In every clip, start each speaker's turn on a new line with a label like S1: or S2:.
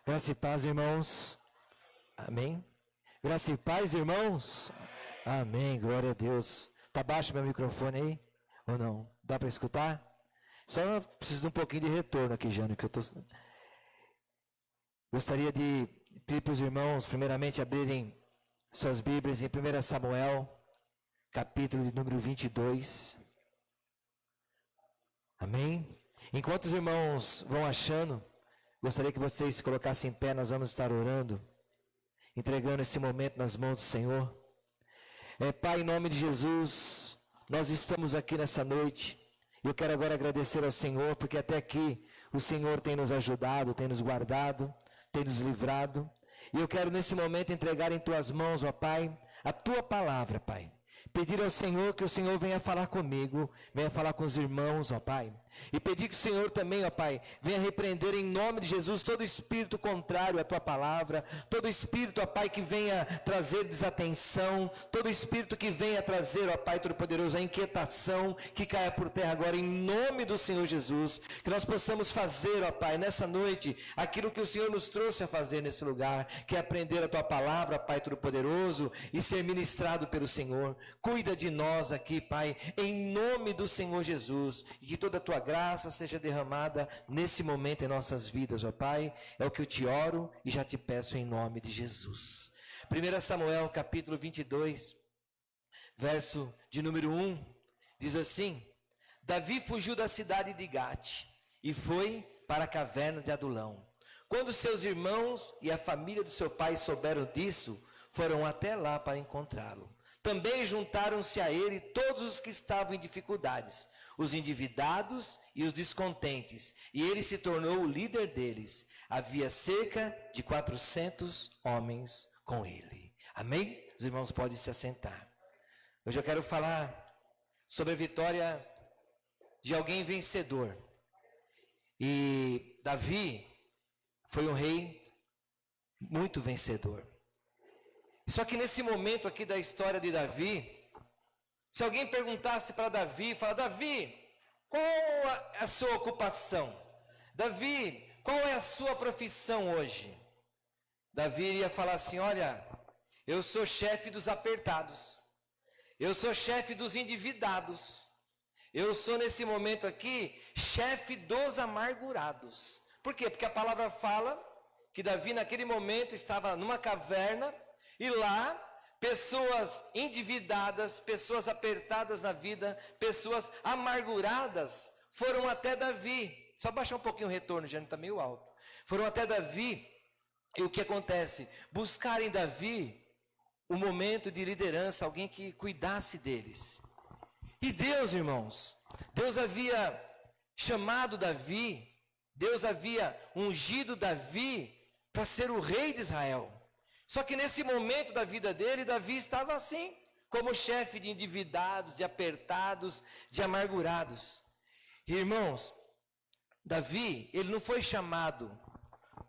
S1: Graça e paz, irmãos. Amém. Graça e paz, irmãos. Amém. Glória a Deus. Tá baixo meu microfone aí? Ou não? Dá para escutar? Só preciso de um pouquinho de retorno aqui, Jânio, que eu tô... Gostaria de pedir para os irmãos, primeiramente, abrirem suas Bíblias em 1 Samuel, capítulo de número 22. Amém? Enquanto os irmãos vão achando, gostaria que vocês se colocassem em pé, nós vamos estar orando, entregando esse momento nas mãos do Senhor. Pai, em nome de Jesus, nós estamos aqui nessa noite. Eu quero agora agradecer ao Senhor, porque até aqui o Senhor tem nos ajudado, tem nos guardado, tem nos livrado. E eu quero nesse momento entregar em Tuas mãos, ó Pai, a Tua palavra, Pai. Pedir ao Senhor que o Senhor venha falar comigo, venha falar com os irmãos, ó Pai. E pedir que o Senhor também, ó Pai, venha repreender em nome de Jesus todo espírito contrário à Tua palavra, todo espírito, ó Pai, que venha trazer desatenção, todo espírito que venha trazer, ó Pai Todo-Poderoso, a inquietação, que caia por terra agora em nome do Senhor Jesus. Que nós possamos fazer, ó Pai, nessa noite, aquilo que o Senhor nos trouxe a fazer nesse lugar, que é aprender a Tua palavra, Pai Todo-Poderoso, e ser ministrado pelo Senhor. Cuida de nós aqui, Pai, em nome do Senhor Jesus, e que toda a Tua graça seja derramada nesse momento em nossas vidas, ó Pai. É o que eu te oro e já te peço em nome de Jesus. 1 Samuel, capítulo 22, verso de número 1, diz assim: Davi fugiu da cidade de Gate e foi para a caverna de Adulão. Quando seus irmãos e a família do seu pai souberam disso, foram até lá para encontrá-lo. Também juntaram-se a ele todos os que estavam em dificuldades, os endividados e os descontentes, e ele se tornou o líder deles. Havia cerca de 400 homens com ele. Amém? Os irmãos podem se assentar. Hoje eu quero falar sobre a vitória de alguém vencedor. E Davi foi um rei muito vencedor. Só que nesse momento aqui da história de Davi, se alguém perguntasse para Davi, fala: Davi, qual é a sua ocupação? Davi, qual é a sua profissão hoje? Davi iria falar assim: olha, eu sou chefe dos apertados, eu sou chefe dos endividados, eu sou nesse momento aqui chefe dos amargurados. Por quê? Porque a palavra fala que Davi naquele momento estava numa caverna, e lá, pessoas endividadas, pessoas apertadas na vida, pessoas amarguradas, foram até Davi. Só baixar um pouquinho o retorno, já não está meio alto. Foram até Davi, e o que acontece? Buscarem Davi um momento de liderança, alguém que cuidasse deles. E Deus, irmãos, Deus havia chamado Davi, Deus havia ungido Davi para ser o rei de Israel. Só que nesse momento da vida dele, Davi estava assim, como chefe de endividados, de apertados, de amargurados. Irmãos, Davi, ele não foi chamado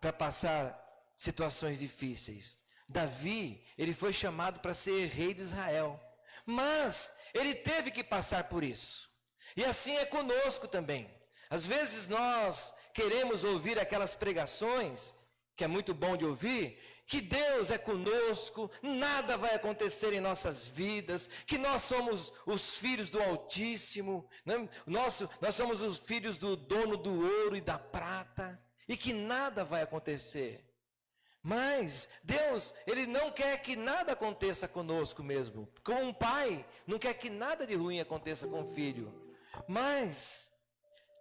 S1: para passar situações difíceis. Davi, ele foi chamado para ser rei de Israel. Mas ele teve que passar por isso. E assim é conosco também. Às vezes nós queremos ouvir aquelas pregações, que é muito bom de ouvir, que Deus é conosco, nada vai acontecer em nossas vidas, que nós somos os filhos do Altíssimo, né? nós somos os filhos do dono do ouro e da prata, e que nada vai acontecer. Mas Deus, Ele não quer que nada aconteça conosco mesmo. Como um pai não quer que nada de ruim aconteça com o filho. Mas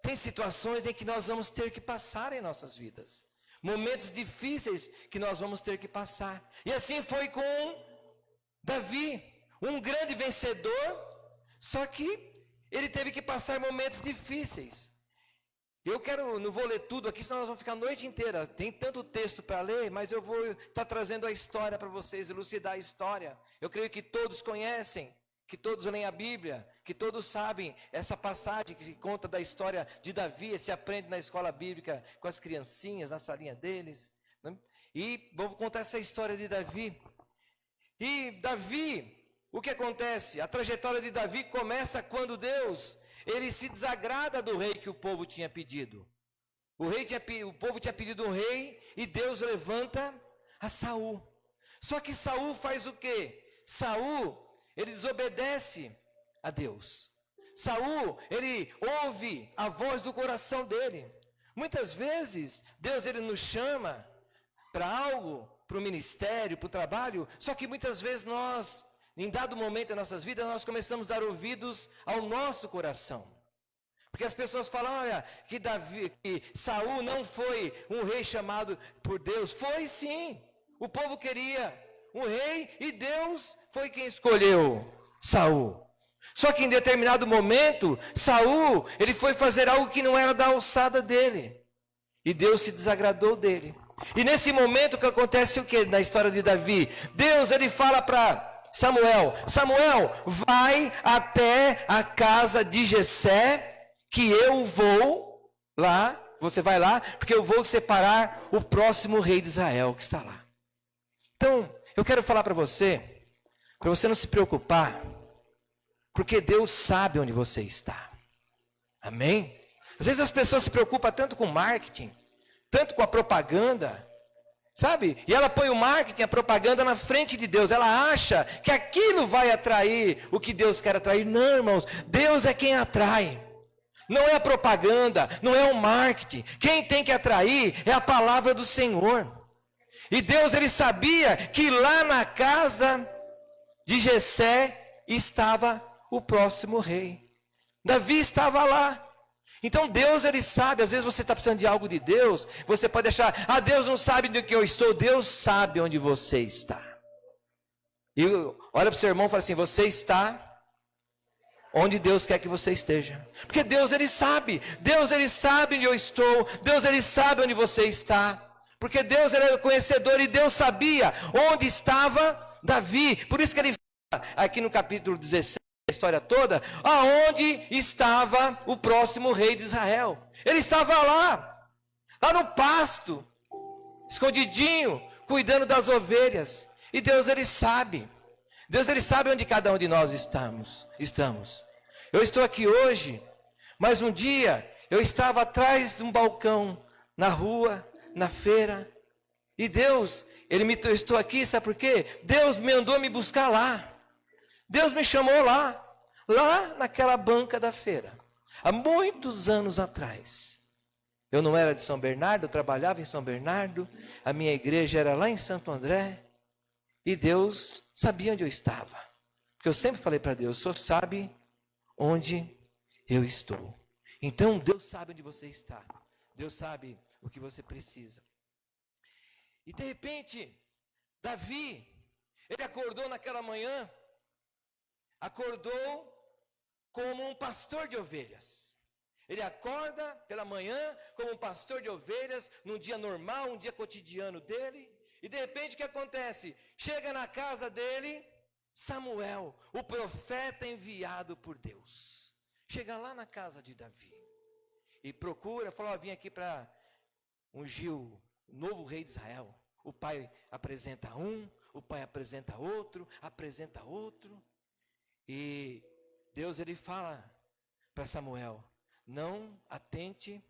S1: tem situações em que nós vamos ter que passar em nossas vidas. Momentos difíceis que nós vamos ter que passar. E assim foi com Davi, um grande vencedor, só que ele teve que passar momentos difíceis. Não vou ler tudo aqui, senão nós vamos ficar a noite inteira. Tem tanto texto para ler, mas eu vou estar trazendo a história para vocês, elucidar a história. Eu creio que todos conhecem, que todos leem a Bíblia, que todos sabem essa passagem que conta da história de Davi, se aprende na escola bíblica com as criancinhas, na salinha deles, né? E vamos contar essa história de Davi. E Davi, o que acontece? A trajetória de Davi começa quando Deus, ele se desagrada do rei que o povo tinha pedido. O povo tinha pedido um rei e Deus levanta a Saul. Só que Saul faz o quê? Saul, ele desobedece a Deus. Saul, ele ouve a voz do coração dele. Muitas vezes, Deus ele nos chama para algo, para o ministério, para o trabalho, só que muitas vezes nós, em dado momento das nossas vidas, nós começamos a dar ouvidos ao nosso coração. Porque as pessoas falam, olha, que Saul não foi um rei chamado por Deus. Foi sim, o povo queria um rei e Deus foi quem escolheu Saul. Só que em determinado momento, Saul, ele foi fazer algo que não era da alçada dele. E Deus se desagradou dele. E nesse momento que acontece o que na história de Davi? Deus, ele fala para Samuel, Samuel, vai até a casa de Jessé, que eu vou lá, você vai lá, porque eu vou separar o próximo rei de Israel que está lá. Então, eu quero falar para você não se preocupar, porque Deus sabe onde você está. Amém? Às vezes as pessoas se preocupam tanto com marketing, tanto com a propaganda, sabe? E ela põe o marketing, a propaganda na frente de Deus. Ela acha que aquilo vai atrair o que Deus quer atrair. Não, irmãos, Deus é quem atrai. Não é a propaganda, não é o marketing. Quem tem que atrair é a palavra do Senhor. E Deus, ele sabia que lá na casa de Jessé estava o próximo rei. Davi estava lá. Então Deus, ele sabe. Às vezes você está precisando de algo de Deus, você pode achar, Deus não sabe do que eu estou. Deus sabe onde você está. E olha para o seu irmão e fala assim, você está onde Deus quer que você esteja. Porque Deus, ele sabe. Deus, ele sabe onde eu estou. Deus, ele sabe onde você está. Porque Deus, ele é conhecedor e Deus sabia onde estava Davi. Por isso que ele fala aqui no capítulo 16, a história toda, aonde estava o próximo rei de Israel. Ele estava lá no pasto, escondidinho, cuidando das ovelhas. E Deus, ele sabe. Deus, ele sabe onde cada um de nós estamos. Eu estou aqui hoje, mas um dia eu estava atrás de um balcão, na rua, na feira. E Deus, eu estou aqui, sabe por quê? Deus me mandou me buscar lá. Deus me chamou lá naquela banca da feira. Há muitos anos atrás. Eu não era de São Bernardo, eu trabalhava em São Bernardo. A minha igreja era lá em Santo André. E Deus sabia onde eu estava. Porque eu sempre falei para Deus, o Senhor sabe onde eu estou. Então Deus sabe onde você está. Deus sabe o que você precisa. E de repente, Davi, ele acordou naquela manhã, acordou como um pastor de ovelhas. Ele acorda pela manhã como um pastor de ovelhas, num dia normal, um dia cotidiano dele. E de repente o que acontece? Chega na casa dele, Samuel, o profeta enviado por Deus. Chega lá na casa de Davi. E procura, fala, vim aqui para ungir o novo rei de Israel. O pai apresenta um, o pai apresenta outro. E Deus, ele fala para Samuel, não atente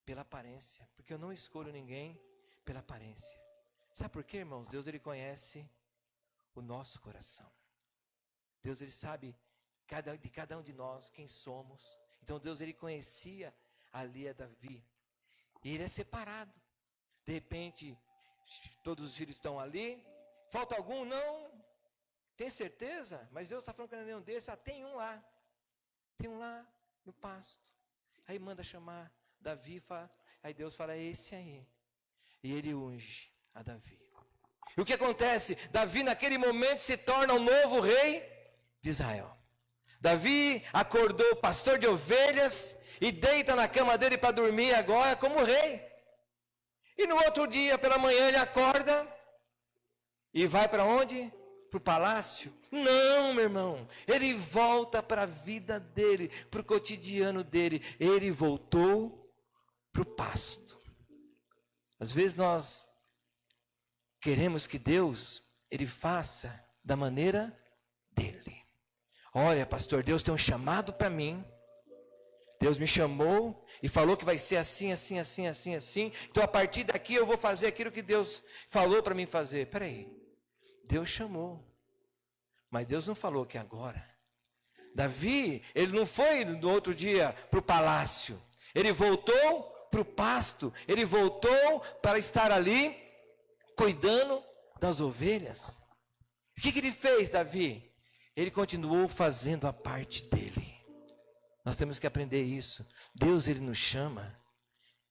S1: pela aparência, porque eu não escolho ninguém pela aparência. Sabe por quê, irmãos? Deus, ele conhece o nosso coração. Deus, ele sabe de cada um de nós quem somos. Então Deus, ele conhecia ali a Davi. E ele é separado. De repente, todos os filhos estão ali. Falta algum? Não. Tem certeza? Mas Deus está falando que não é nenhum desses. Tem um lá. Tem um lá no pasto. Aí manda chamar Davi. Aí Deus fala, é esse aí. E ele unge a Davi. E o que acontece? Davi naquele momento se torna o novo rei de Israel. Davi acordou pastor de ovelhas e deita na cama dele para dormir agora como rei. E no outro dia, pela manhã, ele acorda e vai para onde? Para o palácio? Não, meu irmão. Ele volta para a vida dele, para o cotidiano dele. Ele voltou para o pasto. Às vezes nós queremos que Deus, ele faça da maneira dele. Olha, pastor, Deus tem um chamado para mim. Deus me chamou e falou que vai ser assim, assim, assim, assim, assim. Então a partir daqui eu vou fazer aquilo que Deus falou para mim fazer. Espera aí, Deus chamou, mas Deus não falou que agora. Davi, ele não foi no outro dia para o palácio. Ele voltou para o pasto. Ele voltou para estar ali cuidando das ovelhas. O que ele fez, Davi? Ele continuou fazendo a parte dele. Nós temos que aprender isso. Deus, ele nos chama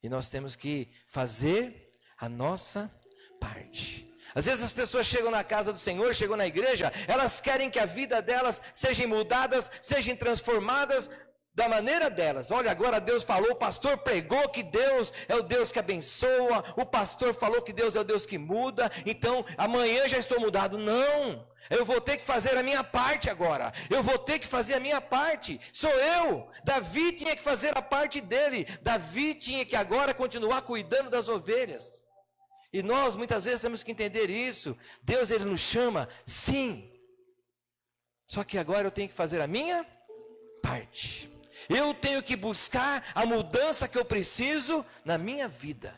S1: e nós temos que fazer a nossa parte. Às vezes as pessoas chegam na casa do Senhor, chegam na igreja, elas querem que a vida delas sejam mudadas, sejam transformadas da maneira delas. Olha, agora Deus falou, o pastor pregou que Deus é o Deus que abençoa, o pastor falou que Deus é o Deus que muda, então amanhã já estou mudado. Não, eu vou ter que fazer a minha parte agora, eu vou ter que fazer a minha parte, sou eu. Davi tinha que fazer a parte dele, Davi tinha que agora continuar cuidando das ovelhas. E nós muitas vezes temos que entender isso. Deus, ele nos chama, sim, só que agora eu tenho que fazer a minha parte. Eu tenho que buscar a mudança que eu preciso na minha vida.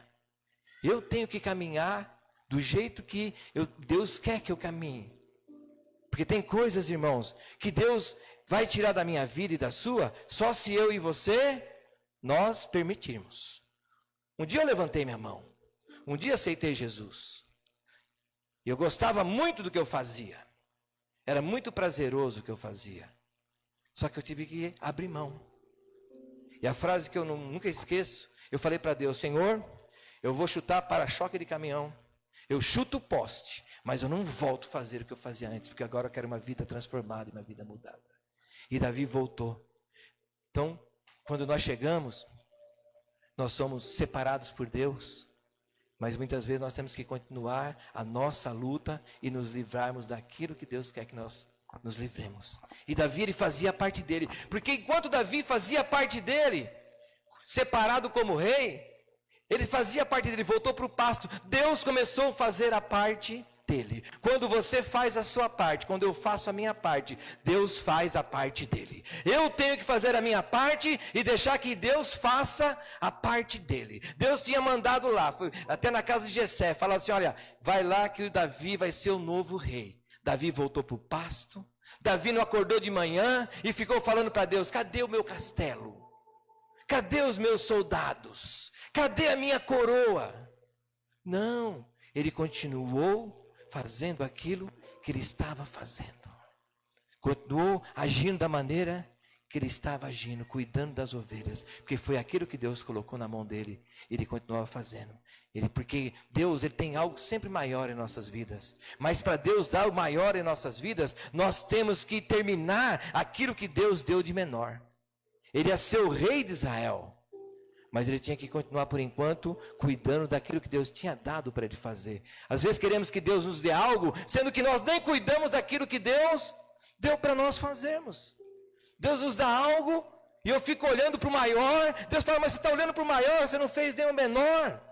S1: Eu tenho que caminhar do jeito que Deus quer que eu caminhe. Porque tem coisas, irmãos, que Deus vai tirar da minha vida e da sua, só se eu e você, nós permitirmos. Um dia eu levantei minha mão. Um dia aceitei Jesus. E eu gostava muito do que eu fazia. Era muito prazeroso o que eu fazia. Só que eu tive que abrir mão. E a frase que eu nunca esqueço, eu falei para Deus: Senhor, eu vou chutar para-choque de caminhão, eu chuto o poste, mas eu não volto a fazer o que eu fazia antes, porque agora eu quero uma vida transformada, uma vida mudada. E Davi voltou. Então, quando nós chegamos, nós somos separados por Deus, mas muitas vezes nós temos que continuar a nossa luta e nos livrarmos daquilo que Deus quer que nós nos livremos. E Davi, ele fazia a parte dele, porque enquanto Davi fazia a parte dele, separado como rei, ele fazia a parte dele, voltou para o pasto. Deus começou a fazer a parte dele. Quando você faz a sua parte, quando eu faço a minha parte, Deus faz a parte dele. Eu tenho que fazer a minha parte e deixar que Deus faça a parte dele. Deus tinha mandado lá, foi até na casa de Jessé, falou assim: olha, vai lá que o Davi vai ser o novo rei. Davi voltou para o pasto. Davi não acordou de manhã e ficou falando para Deus: cadê o meu castelo? Cadê os meus soldados? Cadê a minha coroa? Não, ele continuou fazendo aquilo que ele estava fazendo. Continuou agindo da maneira que ele estava agindo, cuidando das ovelhas, porque foi aquilo que Deus colocou na mão dele. Ele continuava fazendo. Porque Deus, ele tem algo sempre maior em nossas vidas. Mas para Deus dar o maior em nossas vidas, nós temos que terminar aquilo que Deus deu de menor. Ele ia ser o rei de Israel, mas ele tinha que continuar por enquanto cuidando daquilo que Deus tinha dado para ele fazer. Às vezes queremos que Deus nos dê algo, sendo que nós nem cuidamos daquilo que Deus deu para nós fazermos. Deus nos dá algo e eu fico olhando para o maior. Deus fala: mas você está olhando para o maior, você não fez nem o menor.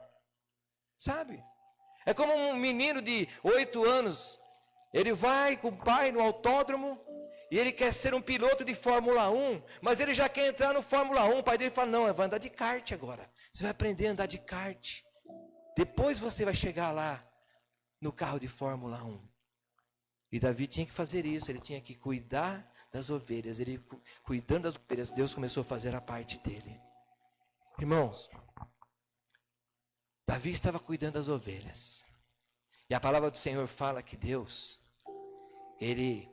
S1: Sabe? É como um menino de 8 anos. Ele vai com o pai no autódromo e ele quer ser um piloto de Fórmula 1, mas ele já quer entrar no Fórmula 1. O pai dele fala: não, vai andar de kart agora. Você vai aprender a andar de kart. Depois você vai chegar lá no carro de Fórmula 1. E Davi tinha que fazer isso, ele tinha que cuidar das ovelhas. Ele cuidando das ovelhas, Deus começou a fazer a parte dele. Irmãos, Davi estava cuidando das ovelhas. E a palavra do Senhor fala que Deus,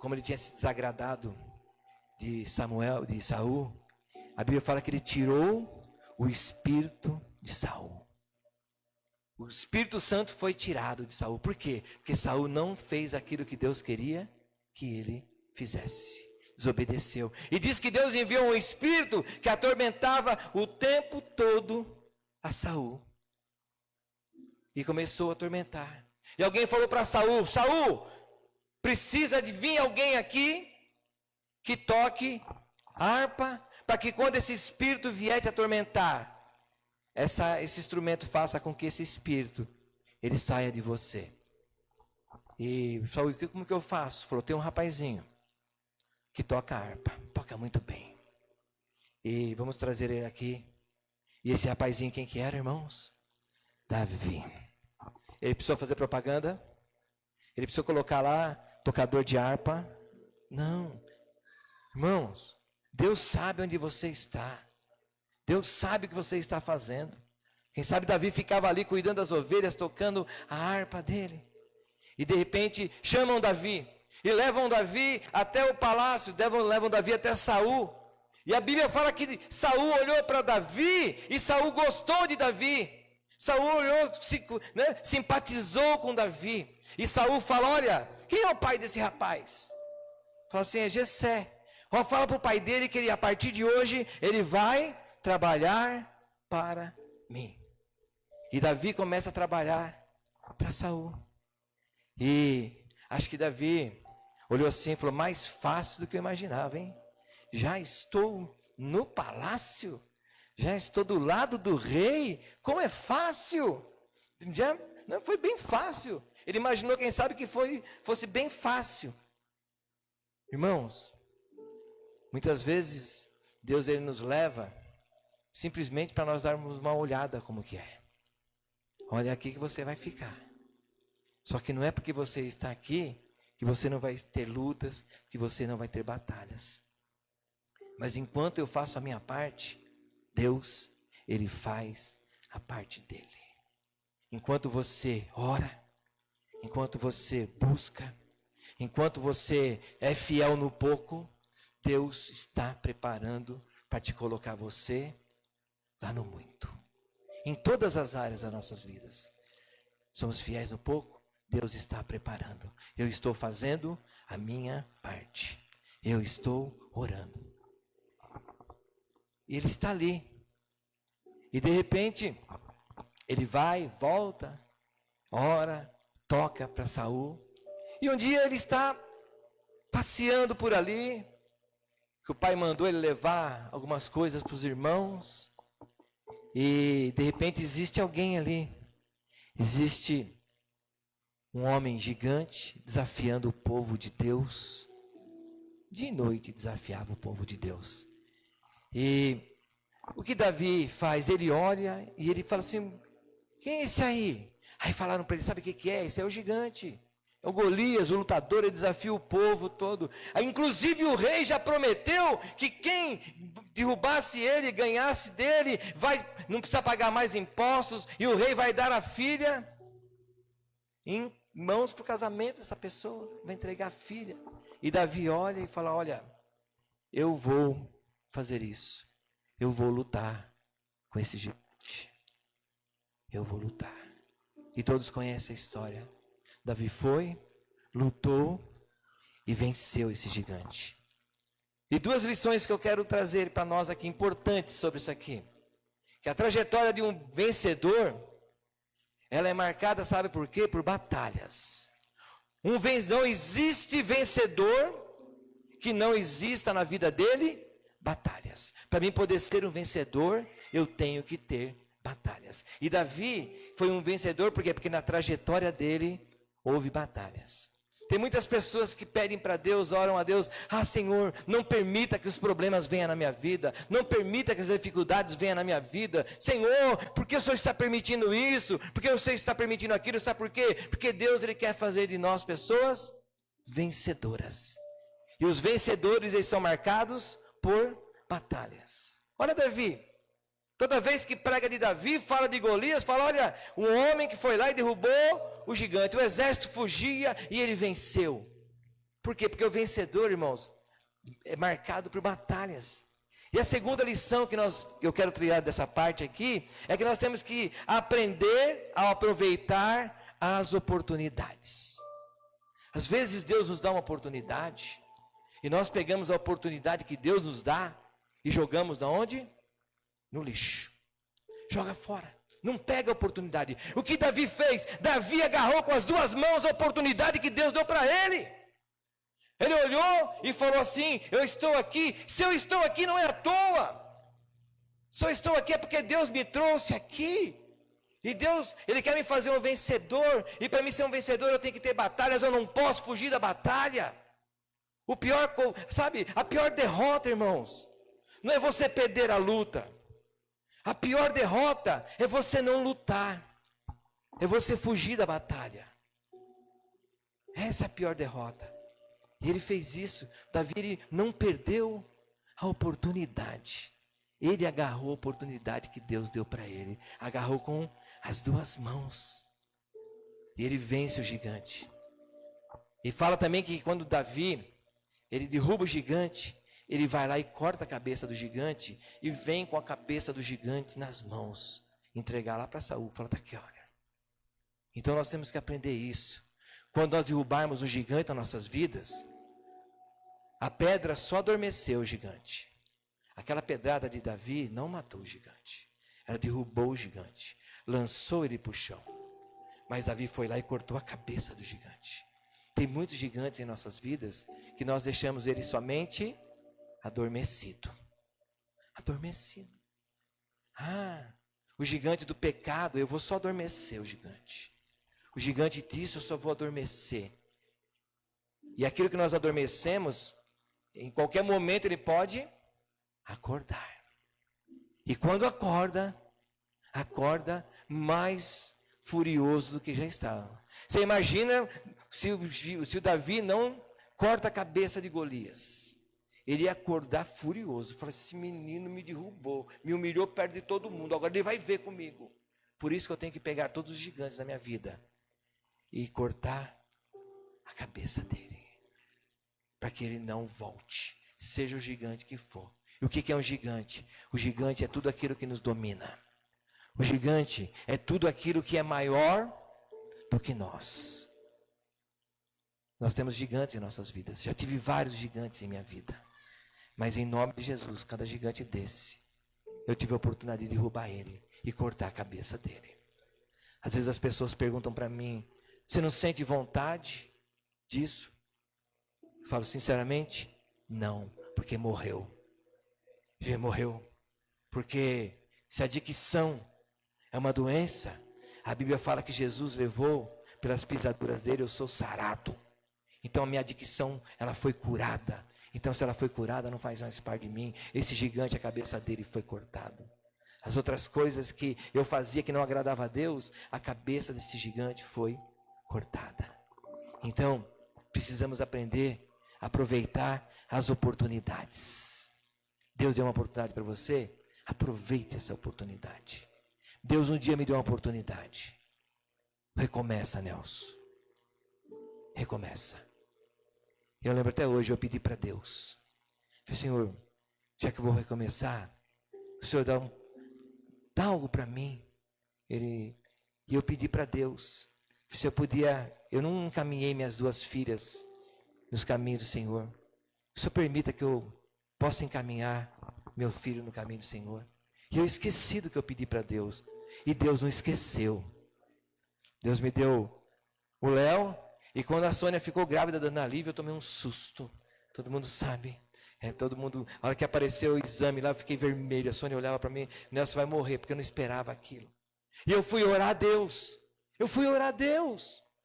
S1: como ele tinha se desagradado de Saul, a Bíblia fala que ele tirou o espírito de Saul. O Espírito Santo foi tirado de Saul. Por quê? Porque Saul não fez aquilo que Deus queria que ele fizesse. Desobedeceu. E diz que Deus enviou um espírito que atormentava o tempo todo a Saul. E começou a atormentar. E alguém falou para Saul: Saul, precisa de vir alguém aqui que toque harpa, para que quando esse espírito vier te atormentar, esse instrumento faça com que esse espírito ele saia de você. E Saul: como que eu faço? Falou: tem um rapazinho que toca harpa, toca muito bem. E vamos trazer ele aqui. E esse rapazinho, quem que era, irmãos? Davi. Ele precisou fazer propaganda? Ele precisou colocar lá, tocador de harpa? Não. Irmãos, Deus sabe onde você está. Deus sabe o que você está fazendo. Quem sabe Davi ficava ali cuidando das ovelhas, tocando a harpa dele. E de repente chamam Davi. E levam Davi até o palácio, levam Davi até Saul. E a Bíblia fala que Saul olhou para Davi e Saul gostou de Davi. Saul olhou, simpatizou com Davi. E Saul fala, olha, quem é o pai desse rapaz? Fala assim, é Jessé. Fala para o pai dele que ele, a partir de hoje ele vai trabalhar para mim. E Davi começa a trabalhar para Saul. E acho que Davi olhou assim e falou, mais fácil do que eu imaginava, hein? Já estou no palácio, já estou do lado do rei, como é fácil. Já não, foi bem fácil. Ele imaginou, quem sabe, que fosse bem fácil. Irmãos, muitas vezes Deus ele nos leva simplesmente para nós darmos uma olhada como que é. Olha aqui que você vai ficar. Só que não é porque você está aqui que você não vai ter lutas, que você não vai ter batalhas. Mas enquanto eu faço a minha parte, Deus, ele faz a parte dele. Enquanto você ora, enquanto você busca, enquanto você é fiel no pouco, Deus está preparando para te colocar você lá no muito. Em todas as áreas das nossas vidas. Somos fiéis no pouco, Deus está preparando. Eu estou fazendo a minha parte. Eu estou orando. E ele está ali. E de repente, ele vai, volta, ora, toca para Saul. E um dia ele está passeando por ali, que o pai mandou ele levar algumas coisas para os irmãos. E de repente existe alguém ali. Existe um homem gigante desafiando o povo de Deus. De noite desafiava o povo de Deus. E o que Davi faz? Ele olha e ele fala assim, quem é esse aí? Aí falaram para ele, sabe o que é? Esse é o gigante. É o Golias, o lutador, ele desafia o povo todo. Aí, inclusive o rei já prometeu que quem derrubasse ele, ganhasse dele, não precisa pagar mais impostos, e o rei vai dar a filha em mãos para o casamento dessa pessoa, vai entregar a filha. E Davi olha e fala, olha, eu vou fazer isso, eu vou lutar com esse gigante, eu vou lutar. E todos conhecem a história. Davi foi, lutou e venceu esse gigante. E duas lições que eu quero trazer para nós aqui, importantes sobre isso aqui. Que a trajetória de um vencedor, ela é marcada, sabe por quê? Por batalhas. Não existe vencedor que não exista na vida dele batalhas. Para mim poder ser um vencedor, eu tenho que ter batalhas. E Davi foi um vencedor, por quê? Porque na trajetória dele houve batalhas. Tem muitas pessoas que pedem para Deus, oram a Deus, Senhor, não permita que os problemas venham na minha vida, não permita que as dificuldades venham na minha vida, Senhor, por que o Senhor está permitindo isso? Por que o Senhor está permitindo aquilo? Sabe por quê? Porque Deus ele quer fazer de nós pessoas vencedoras. E os vencedores eles são marcados por batalhas. Olha Davi. Toda vez que prega de Davi, fala de Golias, fala, olha, um homem que foi lá e derrubou o gigante. O exército fugia e ele venceu. Por quê? Porque o vencedor, irmãos, é marcado por batalhas. E a segunda lição que eu quero tirar dessa parte aqui, é que nós temos que aprender a aproveitar as oportunidades. Às vezes Deus nos dá uma oportunidade, e nós pegamos a oportunidade que Deus nos dá, e jogamos aonde? No lixo. Joga fora. Não pega a oportunidade. O que Davi fez? Davi agarrou com as duas mãos a oportunidade que Deus deu para ele. Ele olhou e falou assim, eu estou aqui. Se eu estou aqui não é à toa. Se eu estou aqui é porque Deus me trouxe aqui. E Deus, Ele quer me fazer um vencedor. E para mim ser um vencedor eu tenho que ter batalhas. Eu não posso fugir da batalha. A pior derrota, irmãos, não é você perder a luta. A pior derrota é você não lutar. É você fugir da batalha. Essa é a pior derrota. E ele fez isso. Davi, ele não perdeu a oportunidade. Ele agarrou a oportunidade que Deus deu para ele. Agarrou com as duas mãos. E ele vence o gigante. E fala também que quando Davi, ele derruba o gigante, ele vai lá e corta a cabeça do gigante e vem com a cabeça do gigante nas mãos, entregar lá para Saul. Fala, tá aqui, olha. Então nós temos que aprender isso. Quando nós derrubarmos o gigante nas nossas vidas, a pedra só adormeceu o gigante. Aquela pedrada de Davi não matou o gigante. Ela derrubou o gigante, lançou ele para o chão. Mas Davi foi lá e cortou a cabeça do gigante. Tem muitos gigantes em nossas vidas que nós deixamos ele somente adormecido. Adormecido. O gigante do pecado, eu vou só adormecer o gigante. O gigante disso eu só vou adormecer. E aquilo que nós adormecemos, em qualquer momento ele pode acordar. E quando acorda mais furioso do que já estava. Você imagina se o Davi não corta a cabeça de Golias. Ele ia acordar furioso. Falar, esse menino me derrubou, me humilhou perto de todo mundo. Agora ele vai ver comigo. Por isso que eu tenho que pegar todos os gigantes da minha vida e cortar a cabeça dele. Para que ele não volte. Seja o gigante que for. E o que é um gigante? O gigante é tudo aquilo que nos domina. O gigante é tudo aquilo que é maior do que nós. Nós temos gigantes em nossas vidas. Já tive vários gigantes em minha vida. Mas em nome de Jesus, cada gigante desse, eu tive a oportunidade de derrubar ele e cortar a cabeça dele. Às vezes as pessoas perguntam para mim, você não sente vontade disso? Eu falo sinceramente, não, porque morreu. Já morreu. Porque se a adicção é uma doença, a Bíblia fala que Jesus levou pelas pisaduras dele, eu sou sarado. Então a minha adicção, ela foi curada. Então se ela foi curada, não faz mais parte de mim. Esse gigante, a cabeça dele foi cortada. As outras coisas que eu fazia que não agradava a Deus, a cabeça desse gigante foi cortada. Então, precisamos aprender a aproveitar as oportunidades. Deus deu uma oportunidade para você, aproveite essa oportunidade. Deus um dia me deu uma oportunidade. Recomeça, Nelson. Recomeça. Eu lembro até hoje, eu pedi para Deus. Falei, Senhor, já que eu vou recomeçar, o Senhor dá algo para mim. E eu pedi para Deus. Se eu podia, eu não encaminhei minhas duas filhas nos caminhos do Senhor. O Senhor permita que eu possa encaminhar meu filho no caminho do Senhor. E eu esqueci do que eu pedi para Deus. E Deus não esqueceu. Deus me deu o Léo. E quando a Sônia ficou grávida da Ana Lívia, eu tomei um susto. Todo mundo sabe. Todo mundo, a hora que apareceu o exame lá, eu fiquei vermelho. A Sônia olhava para mim, Nelson vai morrer, porque eu não esperava aquilo. E eu fui orar a Deus.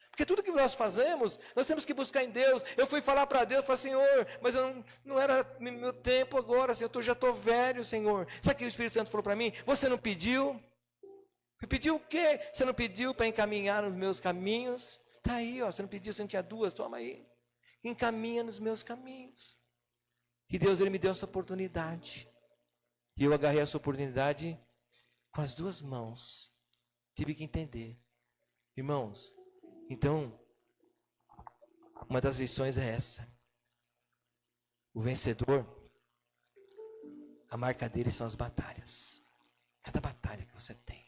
S1: Porque tudo que nós fazemos, nós temos que buscar em Deus. Eu fui falar para Deus, falei, Senhor, mas eu não era meu tempo agora, Senhor, eu já estou velho, Senhor. Sabe o que o Espírito Santo falou para mim? Você não pediu? Pediu o quê? Você não pediu para encaminhar nos meus caminhos? Está aí, ó, você não pediu, você não tinha duas, toma aí. Encaminha nos meus caminhos. E Deus, Ele me deu essa oportunidade. E eu agarrei essa oportunidade com as duas mãos. Tive que entender. Irmãos, então, uma das lições é essa. O vencedor, a marca dele são as batalhas. Cada batalha que você tem.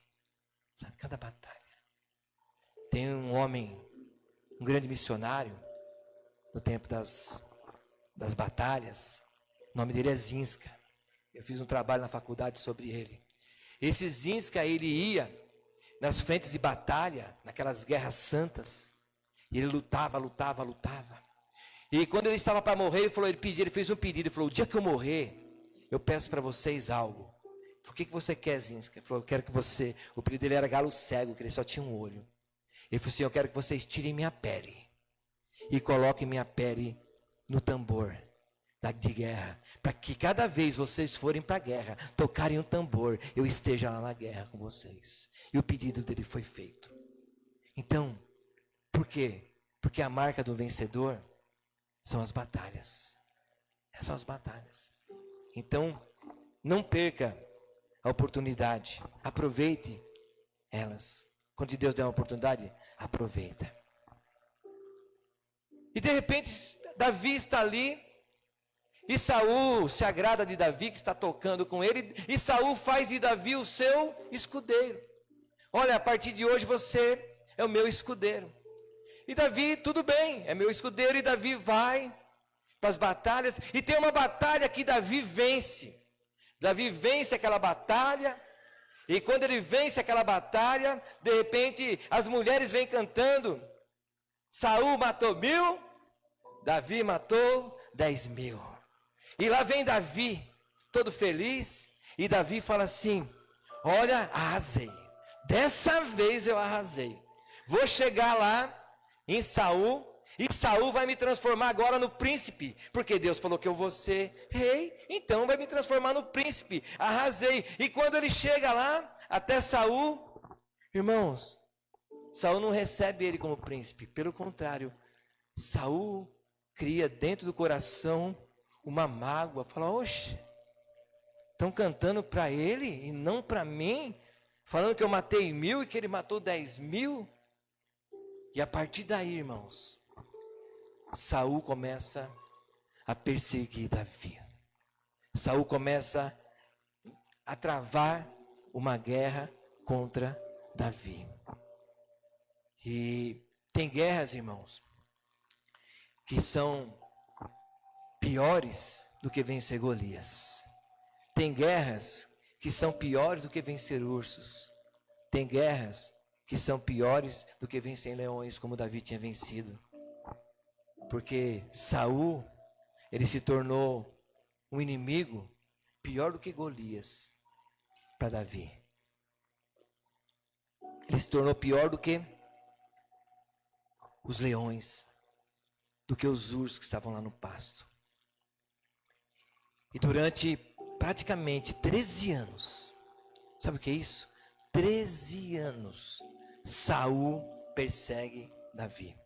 S1: Sabe, cada batalha. Tem um homem, um grande missionário, no tempo das batalhas. O nome dele é Zinska. Eu fiz um trabalho na faculdade sobre ele. Esse Zinska, ele ia nas frentes de batalha, naquelas guerras santas. E ele lutava. E quando ele estava para morrer, ele fez um pedido. Ele falou, o dia que eu morrer, eu peço para vocês algo. O que você quer, Zinska? Ele falou, eu quero que você... O pedido dele era galo cego, que ele só tinha um olho. Ele falou assim, eu quero que vocês tirem minha pele. E coloquem minha pele no tambor. de guerra, para que cada vez vocês forem para a guerra, tocarem um tambor, eu esteja lá na guerra com vocês. E o pedido dele foi feito. Então, por quê? Porque a marca do vencedor são as batalhas. São as batalhas. Então, não perca a oportunidade. Aproveite elas. Quando Deus der uma oportunidade, aproveita. E de repente, Davi está ali, e Saul se agrada de Davi, que está tocando com ele, e Saul faz de Davi o seu escudeiro. Olha, a partir de hoje você é o meu escudeiro. E Davi, tudo bem, é meu escudeiro, e Davi vai para as batalhas, e tem uma batalha que Davi vence. Davi vence aquela batalha, e quando ele vence aquela batalha, de repente as mulheres vêm cantando: Saul matou 1000, Davi matou 10.000. E lá vem Davi, todo feliz, e Davi fala assim: olha, arrasei, dessa vez eu arrasei, vou chegar lá em Saul, e Saul vai me transformar agora no príncipe, porque Deus falou que eu vou ser rei, então vai me transformar no príncipe. Arrasei. E quando ele chega lá, até Saul, irmãos, Saul não recebe ele como príncipe, pelo contrário, Saul cria dentro do coração uma mágoa, fala: oxe, estão cantando para ele e não para mim, falando que eu matei 1000 e que ele matou 10.000. E a partir daí, irmãos, Saul começa a perseguir Davi. Saul começa a travar uma guerra contra Davi. E tem guerras, irmãos, que são piores do que vencer Golias. Tem guerras que são piores do que vencer ursos. Tem guerras que são piores do que vencer leões, como Davi tinha vencido. Porque Saul, ele se tornou um inimigo pior do que Golias para Davi. Ele se tornou pior do que os leões, do que os ursos que estavam lá no pasto. E durante praticamente 13 anos, sabe o que é isso? 13 anos, Saul persegue Davi.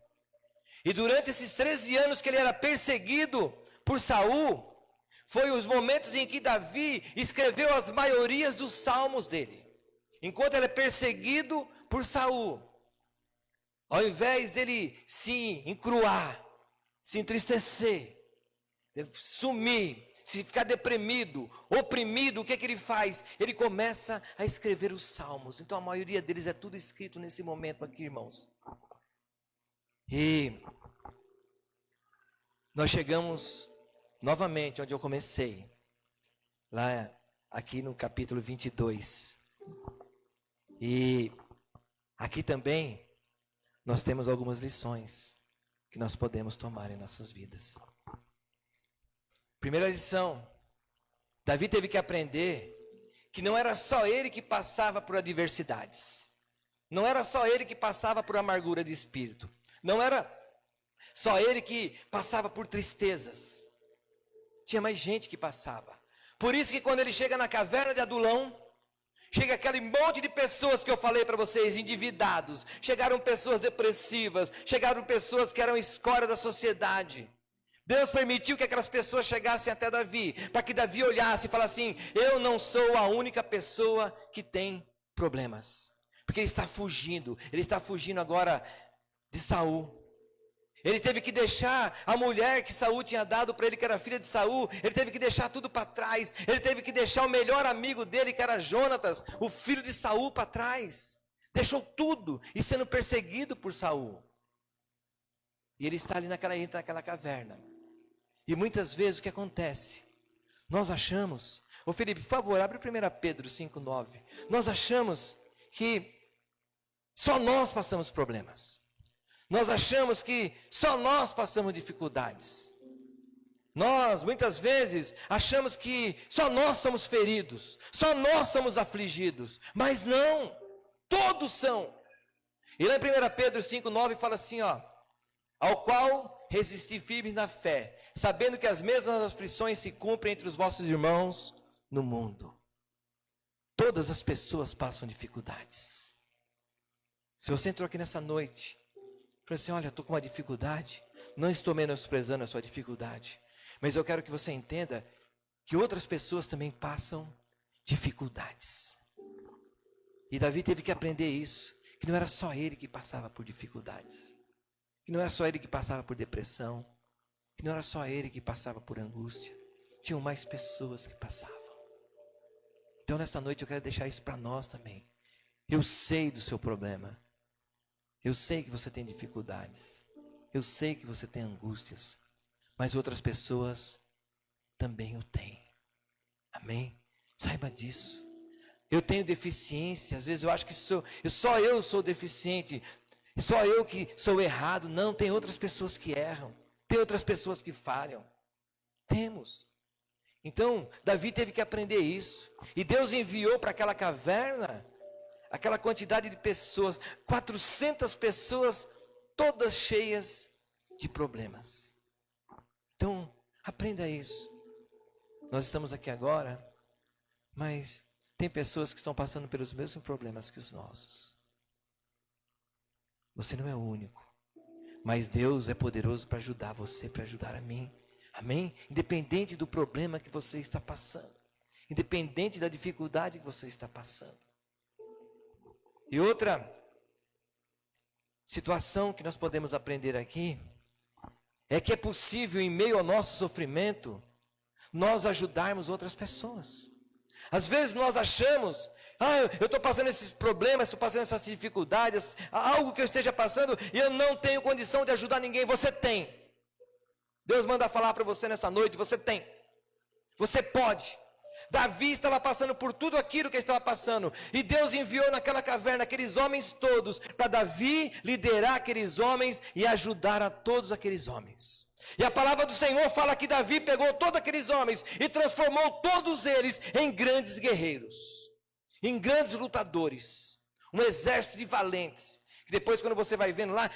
S1: E durante esses 13 anos que ele era perseguido por Saul, foi os momentos em que Davi escreveu as maiorias dos salmos dele. Enquanto ele é perseguido por Saul, ao invés dele se encruar, se entristecer, sumir, se ficar deprimido, oprimido, o que ele faz? Ele começa a escrever os salmos. Então a maioria deles é tudo escrito nesse momento aqui, irmãos. E nós chegamos novamente onde eu comecei, lá aqui no capítulo 22. E aqui também nós temos algumas lições que nós podemos tomar em nossas vidas. Primeira lição: Davi teve que aprender que não era só ele que passava por adversidades. Não era só ele que passava por amargura de espírito. Não era só ele que passava por tristezas. Tinha mais gente que passava. Por isso que quando ele chega na caverna de Adulão, chega aquele monte de pessoas que eu falei para vocês, endividados. Chegaram pessoas depressivas, chegaram pessoas que eram escória da sociedade. Deus permitiu que aquelas pessoas chegassem até Davi, para que Davi olhasse e falasse assim: eu não sou a única pessoa que tem problemas. Porque ele está fugindo agora de Saul. Ele teve que deixar a mulher que Saul tinha dado para ele, que era filha de Saul. Ele teve que deixar tudo para trás. Ele teve que deixar o melhor amigo dele, que era Jonatas, o filho de Saul, para trás. Deixou tudo e sendo perseguido por Saul. E ele está ali entra naquela caverna. E muitas vezes o que acontece? Nós achamos, ô Felipe, por favor, abre 1 Pedro 5,9. Nós achamos que só nós passamos problemas. Nós achamos que só nós passamos dificuldades. Nós, muitas vezes, achamos que só nós somos feridos, só nós somos afligidos. Mas não, todos são. E lá em 1 Pedro 5,9 fala assim, ó: ao qual resisti firme na fé, sabendo que as mesmas aflições se cumprem entre os vossos irmãos no mundo. Todas as pessoas passam dificuldades. Se você entrou aqui nessa noite, falou assim, olha, estou com uma dificuldade, não estou menosprezando a sua dificuldade, mas eu quero que você entenda que outras pessoas também passam dificuldades. E Davi teve que aprender isso, que não era só ele que passava por dificuldades, que não era só ele que passava por depressão, que não era só ele que passava por angústia, tinham mais pessoas que passavam. Então nessa noite eu quero deixar isso para nós também. Eu sei do seu problema, eu sei que você tem dificuldades, eu sei que você tem angústias, mas outras pessoas também o têm. Amém? Saiba disso. Eu tenho deficiência, às vezes eu acho que só eu sou deficiente, só eu que sou errado. Não, tem outras pessoas que erram, tem outras pessoas que falham. Temos. Então, Davi teve que aprender isso. E Deus enviou para aquela caverna aquela quantidade de pessoas, 400 pessoas, todas cheias de problemas. Então, aprenda isso. Nós estamos aqui agora, mas tem pessoas que estão passando pelos mesmos problemas que os nossos. Você não é o único, mas Deus é poderoso para ajudar você, para ajudar a mim. Amém? Independente do problema que você está passando, independente da dificuldade que você está passando. E outra situação que nós podemos aprender aqui é que é possível, em meio ao nosso sofrimento, nós ajudarmos outras pessoas. Às vezes nós achamos, eu estou passando esses problemas, estou passando essas dificuldades, algo que eu esteja passando e eu não tenho condição de ajudar ninguém. Você tem. Deus manda falar para você nessa noite, você tem. Você pode. Davi estava passando por tudo aquilo que ele estava passando, e Deus enviou naquela caverna aqueles homens todos, para Davi liderar aqueles homens e ajudar a todos aqueles homens. E a palavra do Senhor fala que Davi pegou todos aqueles homens e transformou todos eles em grandes guerreiros, em grandes lutadores, um exército de valentes. Que depois, quando você vai vendo lá,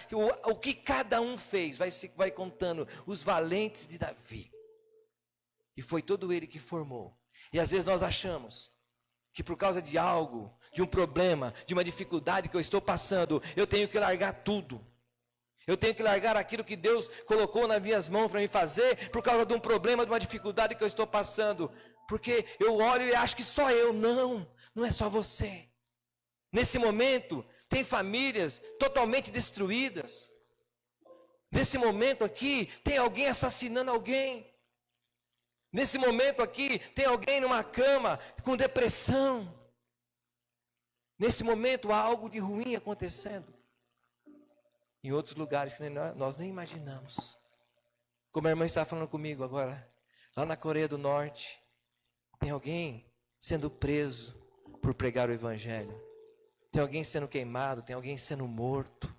S1: o que cada um fez, vai contando os valentes de Davi. E foi todo ele que formou. E às vezes nós achamos que por causa de algo, de um problema, de uma dificuldade que eu estou passando, eu tenho que largar tudo. Eu tenho que largar aquilo que Deus colocou nas minhas mãos para me fazer, por causa de um problema, de uma dificuldade que eu estou passando. Porque eu olho e acho que só eu. Não, não é só você. Nesse momento, tem famílias totalmente destruídas. Nesse momento aqui, tem alguém assassinando alguém. Nesse momento aqui, tem alguém numa cama com depressão. Nesse momento, há algo de ruim acontecendo. Em outros lugares que nós nem imaginamos. Como a irmã está falando comigo agora, lá na Coreia do Norte, tem alguém sendo preso por pregar o Evangelho. Tem alguém sendo queimado, tem alguém sendo morto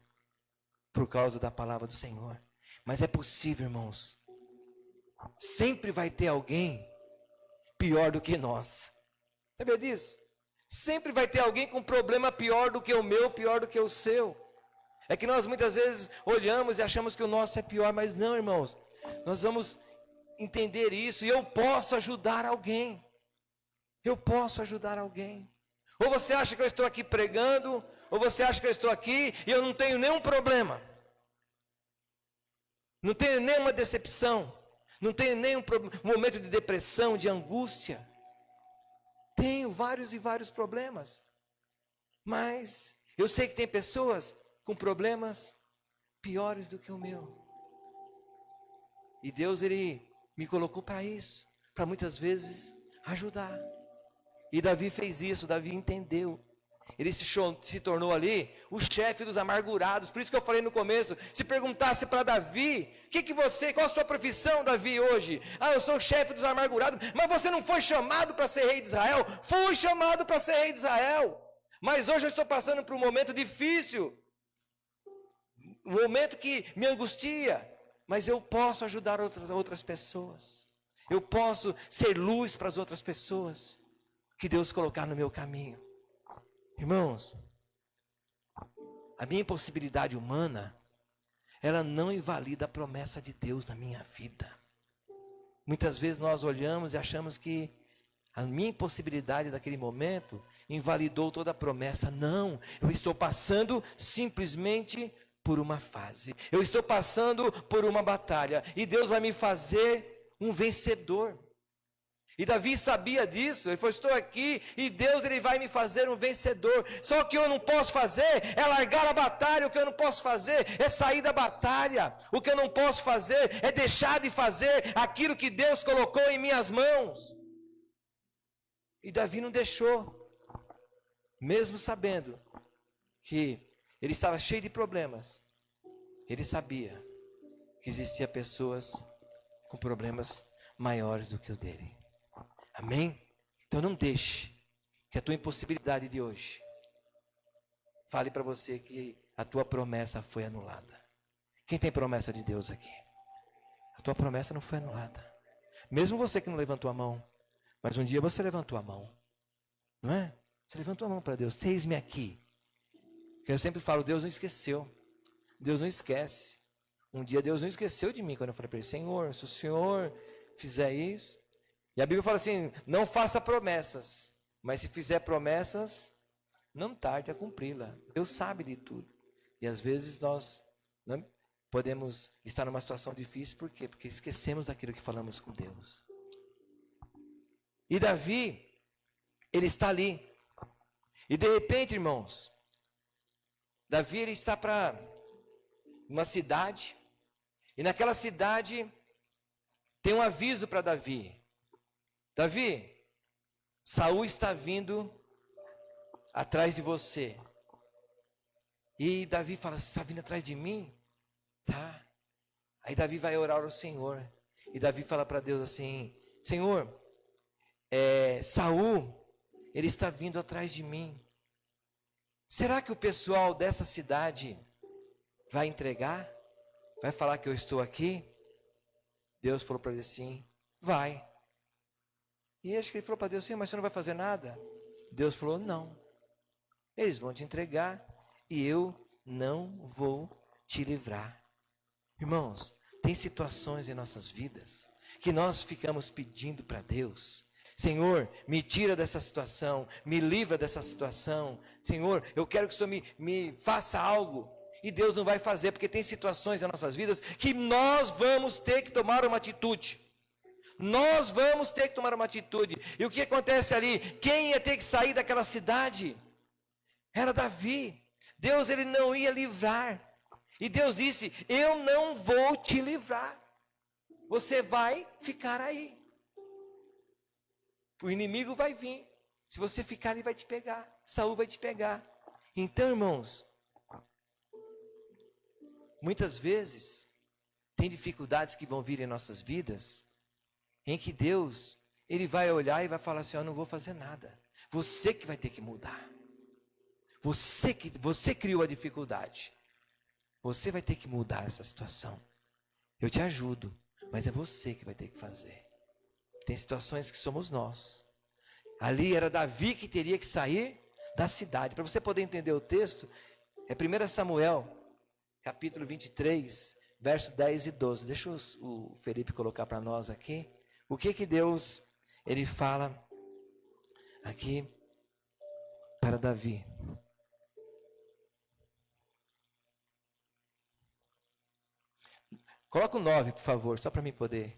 S1: por causa da palavra do Senhor. Mas é possível, irmãos. Sempre vai ter alguém pior do que nós. Sabia disso? Sempre vai ter alguém com problema pior do que o meu, pior do que o seu. É que nós muitas vezes olhamos e achamos que o nosso é pior, mas não, irmãos. Nós vamos entender isso e eu posso ajudar alguém. Eu posso ajudar alguém. Ou você acha que eu estou aqui pregando, ou você acha que eu estou aqui e eu não tenho nenhum problema. Não tenho nenhuma decepção. Não tenho nenhum momento de depressão, de angústia. Tenho vários e vários problemas. Mas eu sei que tem pessoas com problemas piores do que o meu. E Deus, Ele me colocou para isso. Para muitas vezes ajudar. E Davi fez isso, Davi entendeu. Ele se tornou ali o chefe dos amargurados. Por isso que eu falei no começo, se perguntasse para Davi, qual a sua profissão, Davi, hoje? Eu sou o chefe dos amargurados. Mas você não foi chamado para ser rei de Israel? Fui chamado para ser rei de Israel. Mas hoje eu estou passando por um momento difícil. Um momento que me angustia. Mas eu posso ajudar outras pessoas. Eu posso ser luz para as outras pessoas que Deus colocar no meu caminho. Irmãos, a minha impossibilidade humana, ela não invalida a promessa de Deus na minha vida. Muitas vezes nós olhamos e achamos que a minha impossibilidade daquele momento invalidou toda a promessa. Não, eu estou passando simplesmente por uma fase. Eu estou passando por uma batalha. E Deus vai me fazer um vencedor. E Davi sabia disso. Ele falou, estou aqui e Deus ele vai me fazer um vencedor. Só que eu não posso fazer é largar a batalha. O que eu não posso fazer é sair da batalha. O que eu não posso fazer é deixar de fazer aquilo que Deus colocou em minhas mãos. E Davi não deixou, mesmo sabendo que ele estava cheio de problemas. Ele sabia que existiam pessoas com problemas maiores do que o dele. Amém? Então não deixe que a tua impossibilidade de hoje fale para você que a tua promessa foi anulada. Quem tem promessa de Deus aqui? A tua promessa não foi anulada. Mesmo você que não levantou a mão. Mas um dia você levantou a mão, não é? Você levantou a mão para Deus, eis-me aqui. Porque eu sempre falo, Deus não esqueceu. Deus não esquece. Um dia Deus não esqueceu de mim, quando eu falei para ele, Senhor, se o Senhor fizer isso. E a Bíblia fala assim, não faça promessas, mas se fizer promessas, não tarde a cumpri-la. Deus sabe de tudo. E às vezes nós não podemos estar numa situação difícil, por quê? Porque esquecemos daquilo que falamos com Deus. E Davi, ele está ali. E de repente, irmãos, Davi ele está para uma cidade. E naquela cidade tem um aviso para Davi. Davi, Saul está vindo atrás de você. E Davi fala, você está vindo atrás de mim? Tá. Aí Davi vai orar ao Senhor. E Davi fala para Deus assim, Senhor, Saul, ele está vindo atrás de mim. Será que o pessoal dessa cidade vai entregar? Vai falar que eu estou aqui? Deus falou para ele assim, vai. E acho que ele falou para Deus assim, mas você não vai fazer nada? Deus falou, não. Eles vão te entregar e eu não vou te livrar. Irmãos, tem situações em nossas vidas que nós ficamos pedindo para Deus, Senhor, me tira dessa situação, me livra dessa situação. Senhor, eu quero que o Senhor me faça algo. E Deus não vai fazer, porque tem situações em nossas vidas que nós vamos ter que tomar uma atitude. Nós vamos ter que tomar uma atitude. E o que acontece ali? Quem ia ter que sair daquela cidade? Era Davi. Deus ele não ia livrar. E Deus disse, eu não vou te livrar. Você vai ficar aí. O inimigo vai vir. Se você ficar, ele vai te pegar. Saul vai te pegar. Então, irmãos, muitas vezes tem dificuldades que vão vir em nossas vidas, em que Deus, ele vai olhar e vai falar assim, eu não vou fazer nada. Você que vai ter que mudar. Você criou a dificuldade. Você vai ter que mudar essa situação. Eu te ajudo, mas é você que vai ter que fazer. Tem situações que somos nós. Ali era Davi que teria que sair da cidade. Para você poder entender o texto, é 1 Samuel, capítulo 23, verso 10 e 12. Deixa o Felipe colocar para nós aqui. O que Deus, ele fala aqui para Davi. Coloca o 9, por favor, só para mim poder.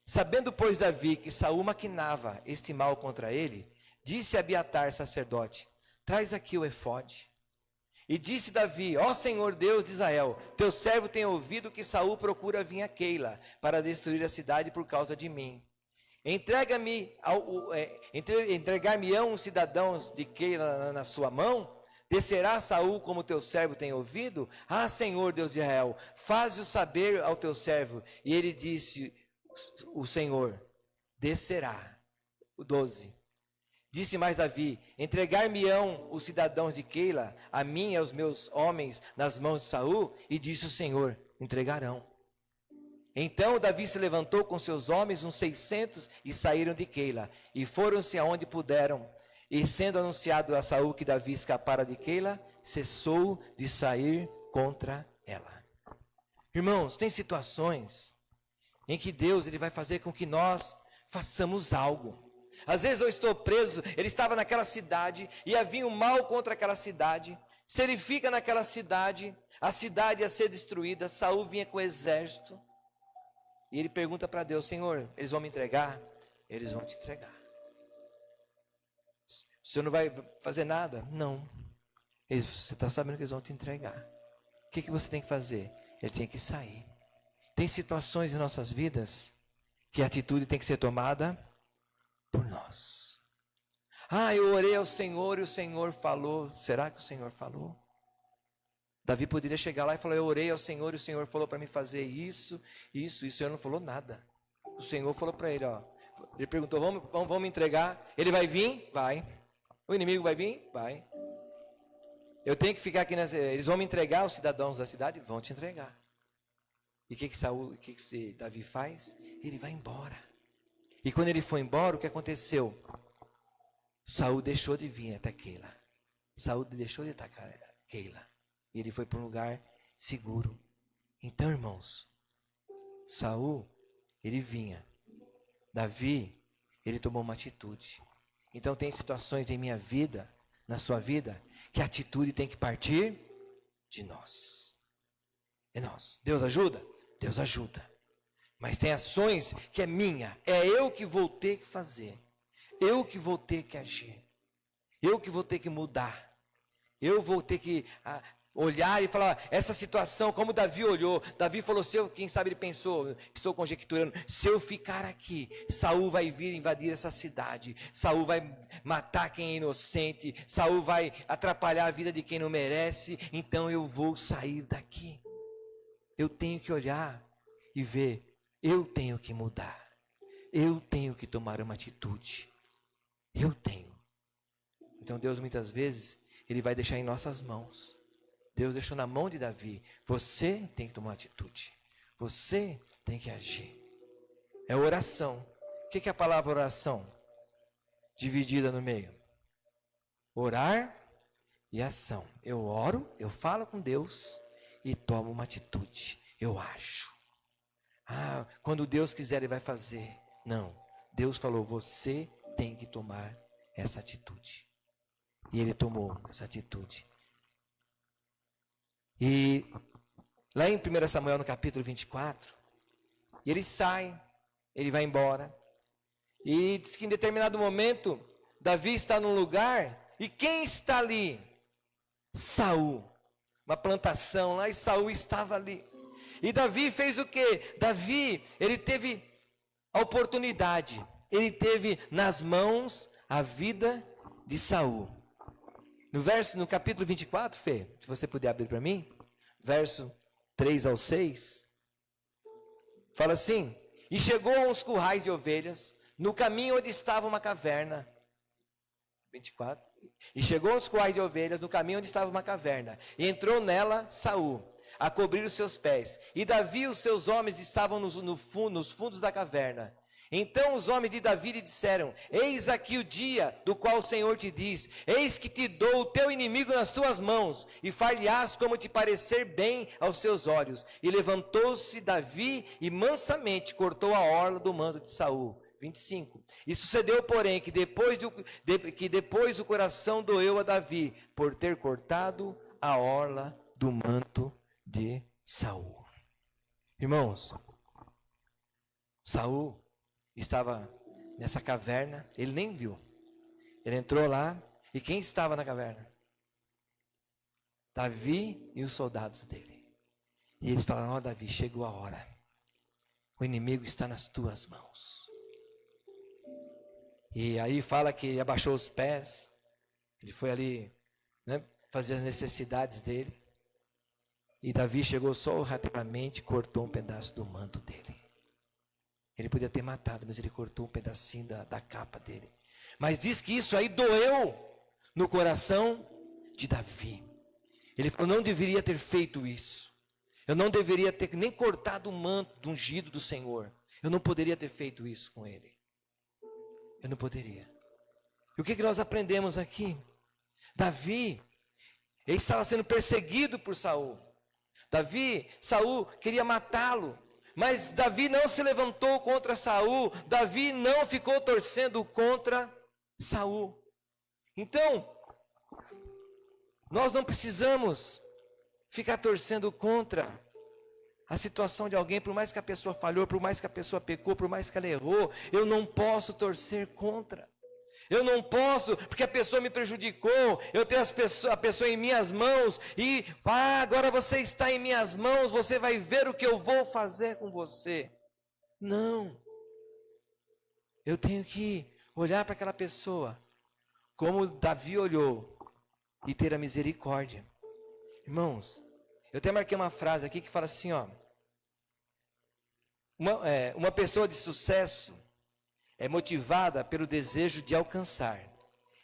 S1: Sabendo, pois, Davi que Saul maquinava este mal contra ele, disse a Abiatar, sacerdote, traz aqui o efode. E disse Davi, ó Senhor Deus de Israel, teu servo tem ouvido que Saul procura vir a Keila, para destruir a cidade por causa de mim. Entregar-me-ão os cidadãos de Keila na sua mão? Descerá Saul como teu servo tem ouvido? Ah, Senhor Deus de Israel, faze-o saber ao teu servo. E ele disse, o Senhor, descerá. O 12. Disse mais Davi, entregar-me-ão os cidadãos de Keila, a mim e aos meus homens, nas mãos de Saul? E disse o Senhor, entregarão. Então Davi se levantou com seus homens, uns 600, e saíram de Keila, e foram-se aonde puderam. E sendo anunciado a Saul que Davi escapara de Keila, cessou de sair contra ela. Irmãos, tem situações em que Deus ele vai fazer com que nós façamos algo. Às vezes eu estou preso, ele estava naquela cidade, e havia um mal contra aquela cidade. Se ele fica naquela cidade, a cidade ia ser destruída. Saul vinha com o exército, e ele pergunta para Deus: Senhor, eles vão me entregar? Eles vão te entregar. O Senhor não vai fazer nada? Não. Você está sabendo que eles vão te entregar. O que você tem que fazer? Ele tem que sair. Tem situações em nossas vidas que a atitude tem que ser tomada por nós. Eu orei ao Senhor e o Senhor falou. Será que o Senhor falou? Davi poderia chegar lá e falar: eu orei ao Senhor e o Senhor falou para mim fazer isso. E o Senhor não falou nada. O Senhor falou para ele, ele perguntou: vamos me entregar? Ele vai vir? Vai. O inimigo vai vir? Vai. Eu tenho que ficar aqui eles vão me entregar, os cidadãos da cidade vão te entregar. E o que Davi faz? Ele vai embora. E quando ele foi embora, o que aconteceu? Saul deixou de vir até Keila. Saul deixou de atacar Keila. E ele foi para um lugar seguro. Então, irmãos, Saul, ele vinha. Davi, ele tomou uma atitude. Então tem situações em minha vida, na sua vida, que a atitude tem que partir de nós. É nós. Deus ajuda? Deus ajuda. Mas tem ações que é minha. É eu que vou ter que fazer. Eu que vou ter que agir. Eu que vou ter que mudar. Eu vou ter que olhar e falar, essa situação, como Davi olhou. Davi falou, quem sabe ele pensou, estou conjecturando, se eu ficar aqui, Saul vai vir invadir essa cidade. Saul vai matar quem é inocente. Saul vai atrapalhar a vida de quem não merece. Então eu vou sair daqui. Eu tenho que olhar e ver, eu tenho que mudar. Eu tenho que tomar uma atitude. Eu tenho. Então Deus muitas vezes, Ele vai deixar em nossas mãos. Deus deixou na mão de Davi. Você tem que tomar uma atitude. Você tem que agir. É oração. O que é a palavra oração? Dividida no meio. Orar e ação. Eu oro, eu falo com Deus e tomo uma atitude. Eu ajo. Quando Deus quiser, Ele vai fazer. Não. Deus falou, você tem que tomar essa atitude. E Ele tomou essa atitude. E lá em 1 Samuel, no capítulo 24, ele sai, ele vai embora. E diz que em determinado momento, Davi está num lugar, e quem está ali? Saul. Uma plantação lá, e Saul estava ali. E Davi fez o quê? Davi, ele teve a oportunidade, ele teve nas mãos a vida de Saul. No capítulo 24, Fê, se você puder abrir para mim, verso 3 ao 6, fala assim, e chegou a uns currais de ovelhas, no caminho onde estava uma caverna, 24, e chegou a uns currais de ovelhas, no caminho onde estava uma caverna, e entrou nela Saul, a cobrir os seus pés, e Davi e os seus homens estavam nos fundos da caverna. Então os homens de Davi lhe disseram, eis aqui o dia do qual o Senhor te diz, eis que te dou o teu inimigo nas tuas mãos, e far-lhe-ás como te parecer bem aos teus olhos. E levantou-se Davi e mansamente cortou a orla do manto de Saul. 25. E sucedeu, porém, que depois o coração doeu a Davi, por ter cortado a orla do manto de Saul. Irmãos, Saul estava nessa caverna, ele nem viu. Ele entrou lá, e quem estava na caverna? Davi e os soldados dele. E eles falaram, Davi, chegou a hora. O inimigo está nas tuas mãos. E aí fala que ele abaixou os pés. Ele foi ali, fazer as necessidades dele. E Davi chegou só rapidamente, cortou um pedaço do manto dele. Ele podia ter matado, mas ele cortou um pedacinho da capa dele. Mas diz que isso aí doeu no coração de Davi. Ele falou, não deveria ter feito isso. Eu não deveria ter nem cortado o manto do ungido do Senhor. Eu não poderia ter feito isso com ele. Eu não poderia. E o que nós aprendemos aqui? Davi, ele estava sendo perseguido por Saul. Saul queria matá-lo. Mas Davi não se levantou contra Saul, Davi não ficou torcendo contra Saul. Então, nós não precisamos ficar torcendo contra a situação de alguém, por mais que a pessoa falhou, por mais que a pessoa pecou, por mais que ela errou, eu não posso torcer contra. Eu não posso, porque a pessoa me prejudicou, eu tenho a pessoa em minhas mãos, e agora você está em minhas mãos, você vai ver o que eu vou fazer com você. Não. Eu tenho que olhar para aquela pessoa, como Davi olhou, e ter a misericórdia. Irmãos, eu até marquei uma frase aqui que fala assim, ó. Uma pessoa de sucesso é motivada pelo desejo de alcançar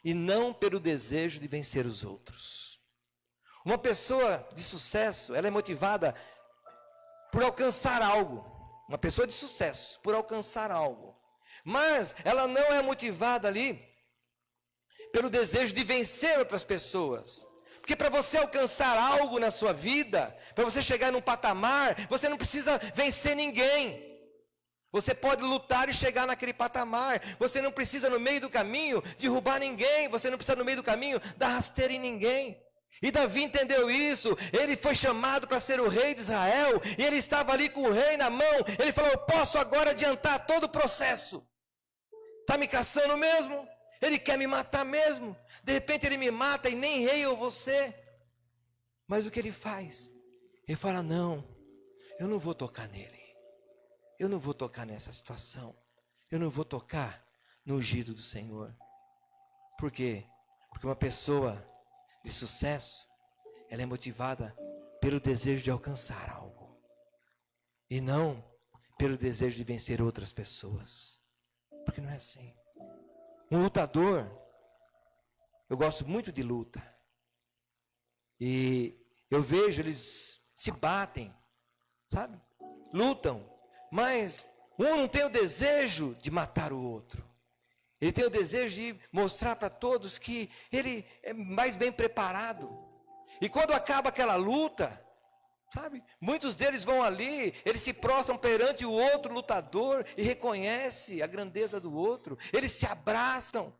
S1: e não pelo desejo de vencer os outros. Uma pessoa de sucesso, ela é motivada por alcançar algo. Uma pessoa de sucesso, por alcançar algo. Mas ela não é motivada ali pelo desejo de vencer outras pessoas. Porque para você alcançar algo na sua vida, para você chegar num patamar, você não precisa vencer ninguém. Você pode lutar e chegar naquele patamar. Você não precisa no meio do caminho derrubar ninguém. Você não precisa no meio do caminho dar rasteira em ninguém. E Davi entendeu isso. Ele foi chamado para ser o rei de Israel. E ele estava ali com o rei na mão. Ele falou, eu posso agora adiantar todo o processo. Está me caçando mesmo? Ele quer me matar mesmo? De repente ele me mata e nem rei eu vou ser. Mas o que ele faz? Ele fala, não, eu não vou tocar nele. Eu não vou tocar nessa situação. Eu não vou tocar no ungido do Senhor. Por quê? Porque uma pessoa de sucesso, ela é motivada pelo desejo de alcançar algo. E não pelo desejo de vencer outras pessoas. Porque não é assim. Um lutador, eu gosto muito de luta. E eu vejo eles se batem, sabe? Lutam. Mas um não tem o desejo de matar o outro. Ele tem o desejo de mostrar para todos que ele é mais bem preparado. E quando acaba aquela luta, sabe? Muitos deles vão ali, eles se prostram perante o outro lutador e reconhecem a grandeza do outro. Eles se abraçam.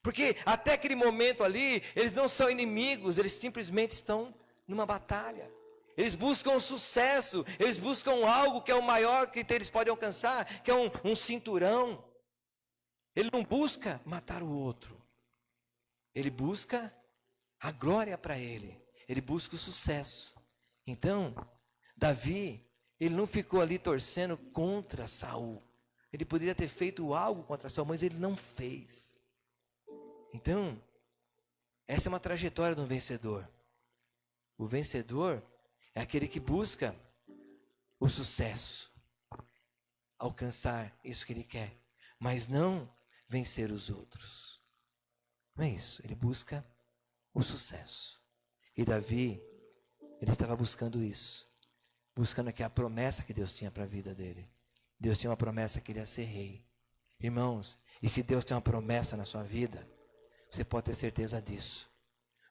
S1: Porque até aquele momento ali, eles não são inimigos, eles simplesmente estão numa batalha. Eles buscam sucesso, eles buscam algo que é o maior que eles podem alcançar, que é um cinturão. Ele não busca matar o outro. Ele busca a glória para ele. Ele busca o sucesso. Então, Davi, ele não ficou ali torcendo contra Saul. Ele poderia ter feito algo contra Saul, mas ele não fez. Então, essa é uma trajetória de um vencedor. O vencedor é aquele que busca o sucesso, alcançar isso que ele quer, mas não vencer os outros. Não é isso, ele busca o sucesso. E Davi, ele estava buscando isso, buscando aqui a promessa que Deus tinha para a vida dele. Deus tinha uma promessa que ele ia ser rei. Irmãos, e se Deus tem uma promessa na sua vida, você pode ter certeza disso.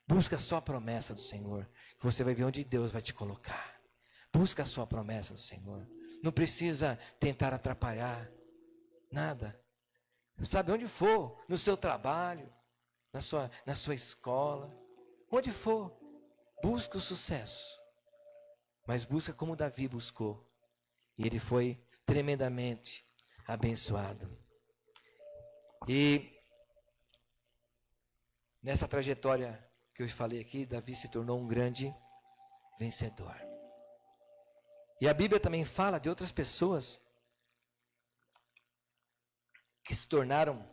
S1: Busca só a promessa do Senhor, que você vai ver onde Deus vai te colocar. Busca só a promessa do Senhor. Não precisa tentar atrapalhar nada. Sabe, onde for, no seu trabalho, na sua escola, onde for, busca o sucesso. Mas busca como Davi buscou. E ele foi tremendamente abençoado. E nessa trajetória que eu falei aqui, Davi se tornou um grande vencedor. E a Bíblia também fala de outras pessoas que se tornaram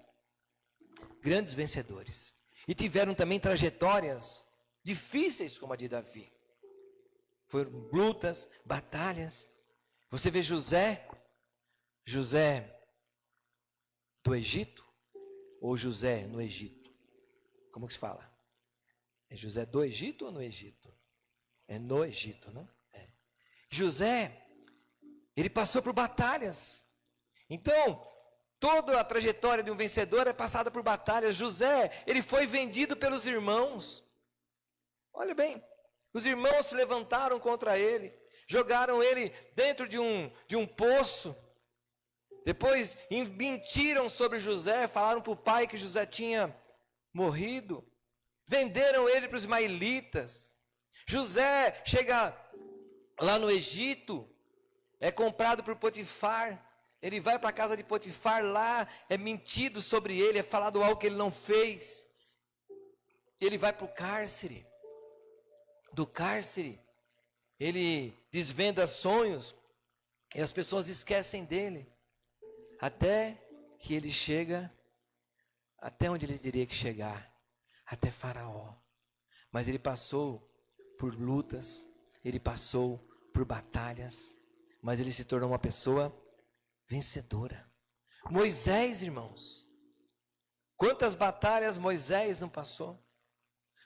S1: grandes vencedores. E tiveram também trajetórias difíceis como a de Davi. Foram lutas, batalhas. Você vê José do Egito ou José no Egito? Como que se fala? É José do Egito ou no Egito? É no Egito, não? É. José, ele passou por batalhas. Então, toda a trajetória de um vencedor é passada por batalhas. José, ele foi vendido pelos irmãos. Olha bem, os irmãos se levantaram contra ele. jogaram ele dentro de um poço. Depois mentiram sobre José, falaram para o pai que José tinha morrido. Venderam ele para os ismaelitas. José chega lá no Egito, é comprado por Potifar. Ele vai para a casa de Potifar, lá é mentido sobre ele, é falado algo que ele não fez. Ele vai para o cárcere. Do cárcere, ele desvenda sonhos e as pessoas esquecem dele. Até que ele chega até onde ele teria que chegar, até Faraó. Mas ele passou por lutas, ele passou por batalhas, mas ele se tornou uma pessoa vencedora. Moisés, irmãos, quantas batalhas Moisés não passou?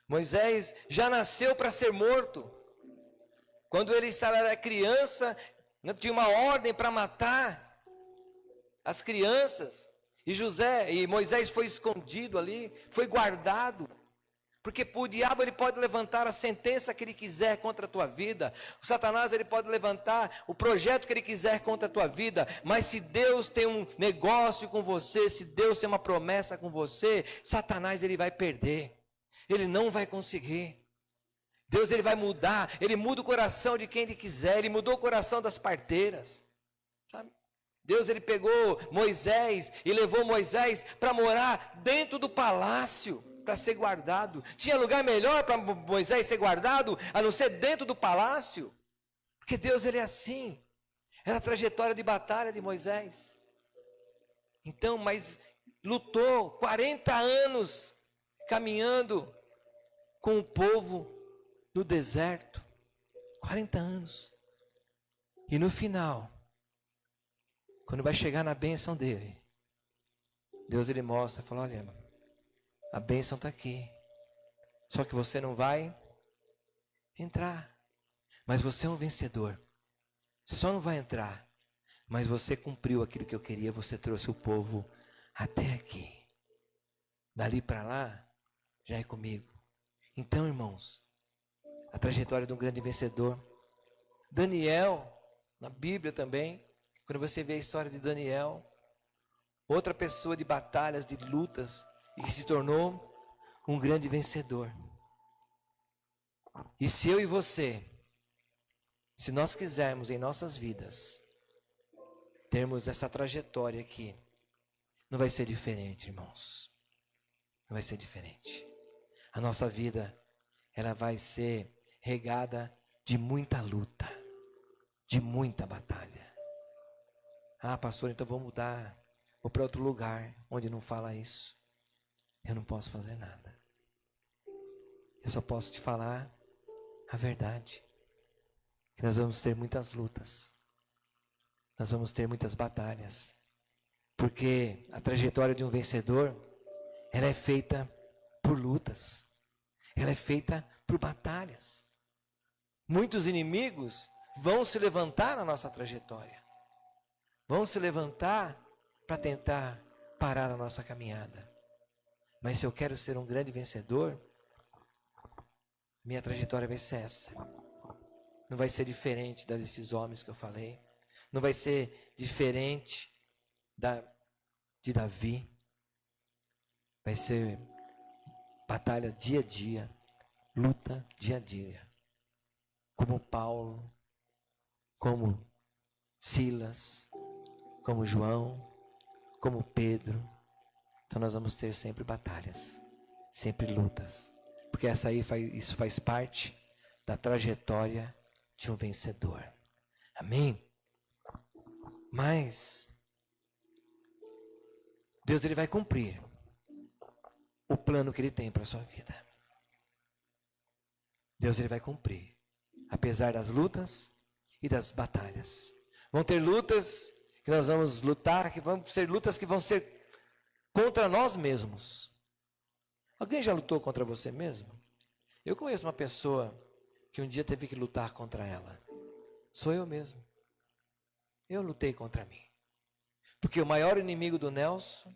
S1: Moisés já nasceu para ser morto. Quando ele era criança, tinha uma ordem para matar as crianças. E Moisés foi escondido ali, foi guardado. Porque o diabo ele pode levantar a sentença que ele quiser contra a tua vida. O Satanás ele pode levantar o projeto que ele quiser contra a tua vida. Mas se Deus tem um negócio com você, se Deus tem uma promessa com você, Satanás ele vai perder. Ele não vai conseguir. Deus ele vai mudar, ele muda o coração de quem ele quiser. Ele mudou o coração das parteiras, sabe? Deus ele pegou Moisés e levou Moisés para morar dentro do palácio, para ser guardado. Tinha lugar melhor para Moisés ser guardado, a não ser dentro do palácio? Porque Deus ele é assim. Era a trajetória de batalha de Moisés. Então, mas lutou 40 anos caminhando com o povo no deserto. 40 anos. E no final, quando vai chegar na bênção dele, Deus ele mostra, fala, olha, a bênção está aqui. Só que você não vai entrar. Mas você é um vencedor. Você só não vai entrar. Mas você cumpriu aquilo que eu queria. Você trouxe o povo até aqui. Dali para lá, já é comigo. Então, irmãos, a trajetória de um grande vencedor. Daniel, na Bíblia também, quando você vê a história de Daniel, outra pessoa de batalhas, de lutas, e que se tornou um grande vencedor. E se eu e você, se nós quisermos em nossas vidas, termos essa trajetória aqui, não vai ser diferente, irmãos. Não vai ser diferente. A nossa vida, ela vai ser regada de muita luta, de muita batalha. Ah, pastor, então vou mudar, vou para outro lugar onde não fala isso. Eu não posso fazer nada. Eu só posso te falar a verdade. Que nós vamos ter muitas lutas. Nós vamos ter muitas batalhas. Porque a trajetória de um vencedor, ela é feita por lutas. Ela é feita por batalhas. Muitos inimigos vão se levantar na nossa trajetória. Vão se levantar para tentar parar a nossa caminhada. Mas se eu quero ser um grande vencedor, minha trajetória vai ser essa. Não vai ser diferente desses homens que eu falei. Não vai ser diferente de Davi. Vai ser batalha dia a dia, luta dia a dia. Como Paulo, como Silas, como João, como Pedro. Então nós vamos ter sempre batalhas, sempre lutas. Porque isso faz parte da trajetória de um vencedor. Amém? Mas Deus ele vai cumprir o plano que ele tem para a sua vida. Deus ele vai cumprir, apesar das lutas e das batalhas. Vão ter lutas que nós vamos lutar, que vão ser lutas que vão ser contra nós mesmos. Alguém já lutou contra você mesmo? Eu conheço uma pessoa que um dia teve que lutar contra ela. Sou eu mesmo. Eu lutei contra mim. Porque o maior inimigo do Nelson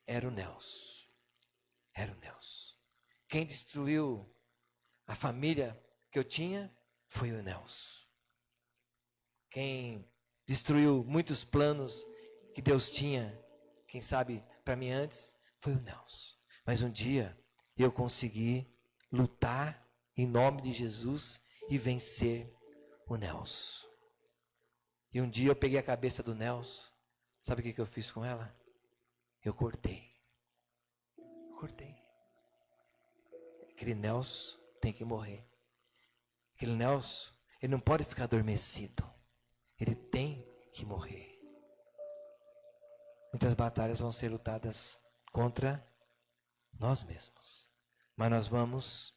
S1: era o Nelson. Era o Nelson. Quem destruiu a família que eu tinha foi o Nelson. quem destruiu muitos planos que Deus tinha, quem sabe, para mim antes, foi o Nelson. Mas um dia eu consegui lutar em nome de Jesus e vencer o Nelson. E um dia eu peguei a cabeça do Nelson, sabe o que eu fiz com ela? Eu cortei. Aquele Nelson tem que morrer. Aquele Nelson, ele não pode ficar adormecido. Ele tem que morrer. Muitas batalhas vão ser lutadas contra nós mesmos. Mas nós vamos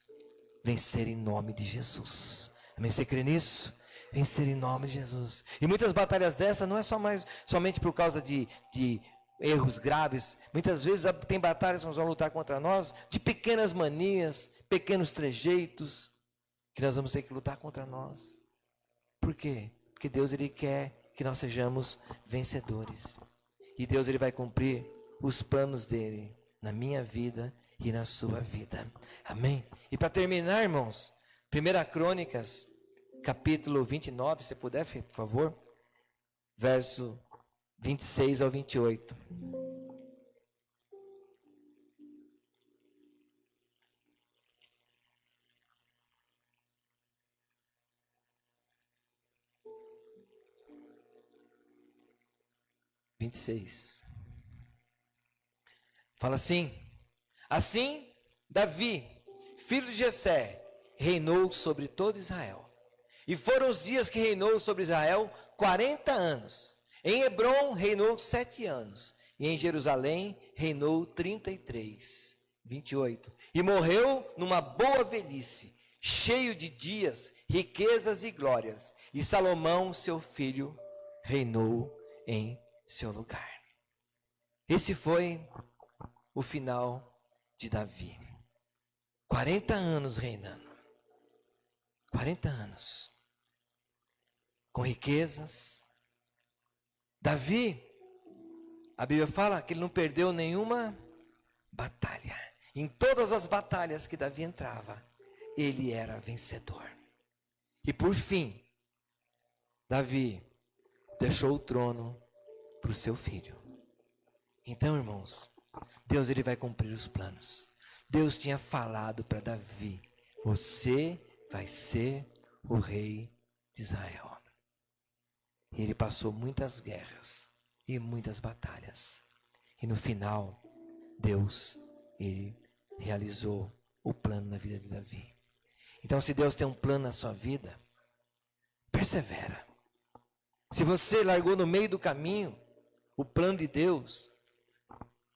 S1: vencer em nome de Jesus. Amém? Você crê nisso? Vencer em nome de Jesus. E muitas batalhas dessas não é somente por causa de erros graves. Muitas vezes tem batalhas que nós vamos lutar contra nós de pequenas manias, pequenos trejeitos, que nós vamos ter que lutar contra nós. Por quê? Porque Deus, Ele quer que nós sejamos vencedores. E Deus, Ele vai cumprir os planos dEle na minha vida e na sua vida. Amém? E para terminar, irmãos, 1 Crônicas, capítulo 29, se puder, por favor, verso 26 ao 28. Fala assim: assim, Davi, filho de Jessé, reinou sobre todo Israel. E foram os dias que reinou sobre Israel 40 anos. Em Hebrom reinou 7 anos. E em Jerusalém reinou 33. 28. E morreu numa boa velhice, cheio de dias, riquezas e glórias. E Salomão, seu filho, reinou em seu lugar. Esse foi o final de Davi. 40 anos reinando. 40 anos. Com riquezas. Davi, a Bíblia fala que ele não perdeu nenhuma batalha. Em todas as batalhas que Davi entrava, ele era vencedor. E por fim, Davi deixou o trono para o seu filho. Então, irmãos, Deus, ele vai cumprir os planos. Deus tinha falado para Davi: você vai ser o rei de Israel. E ele passou muitas guerras e muitas batalhas. E no final, Deus, ele realizou o plano na vida de Davi. Então, se Deus tem um plano na sua vida, persevera. Se você largou no meio do caminho o plano de Deus,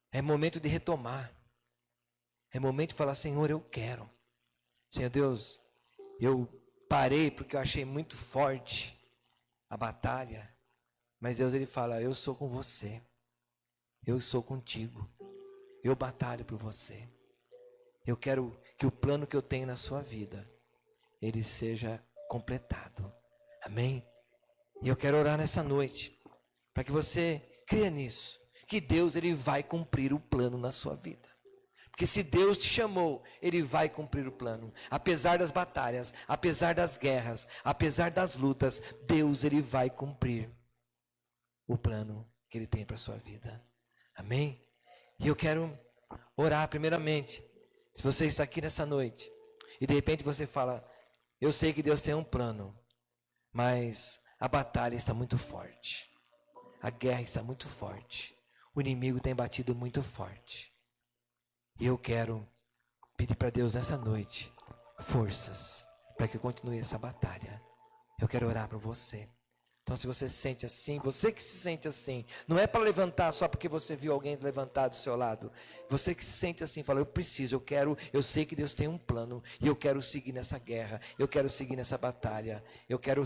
S1: é momento de retomar. É momento de falar: Senhor, eu quero. Senhor Deus, eu parei porque eu achei muito forte a batalha. Mas Deus, ele fala: eu sou com você. Eu sou contigo. Eu batalho por você. Eu quero que o plano que eu tenho na sua vida, ele seja completado. Amém? E eu quero orar nessa noite, para que você creia nisso, que Deus, ele vai cumprir o plano na sua vida. Porque se Deus te chamou, ele vai cumprir o plano. Apesar das batalhas, apesar das guerras, apesar das lutas, Deus, ele vai cumprir o plano que ele tem para a sua vida. Amém? E eu quero orar primeiramente. Se você está aqui nessa noite e de repente você fala: eu sei que Deus tem um plano, mas a batalha está muito forte. A guerra está muito forte. O inimigo tem batido muito forte. E eu quero pedir para Deus nessa noite forças para que eu continue essa batalha. Eu quero orar por você. Então, se você se sente assim, você que se sente assim, não é para levantar só porque você viu alguém levantar do seu lado. Você que se sente assim, fala: eu preciso, eu quero, eu sei que Deus tem um plano e eu quero seguir nessa guerra, eu quero seguir nessa batalha, eu quero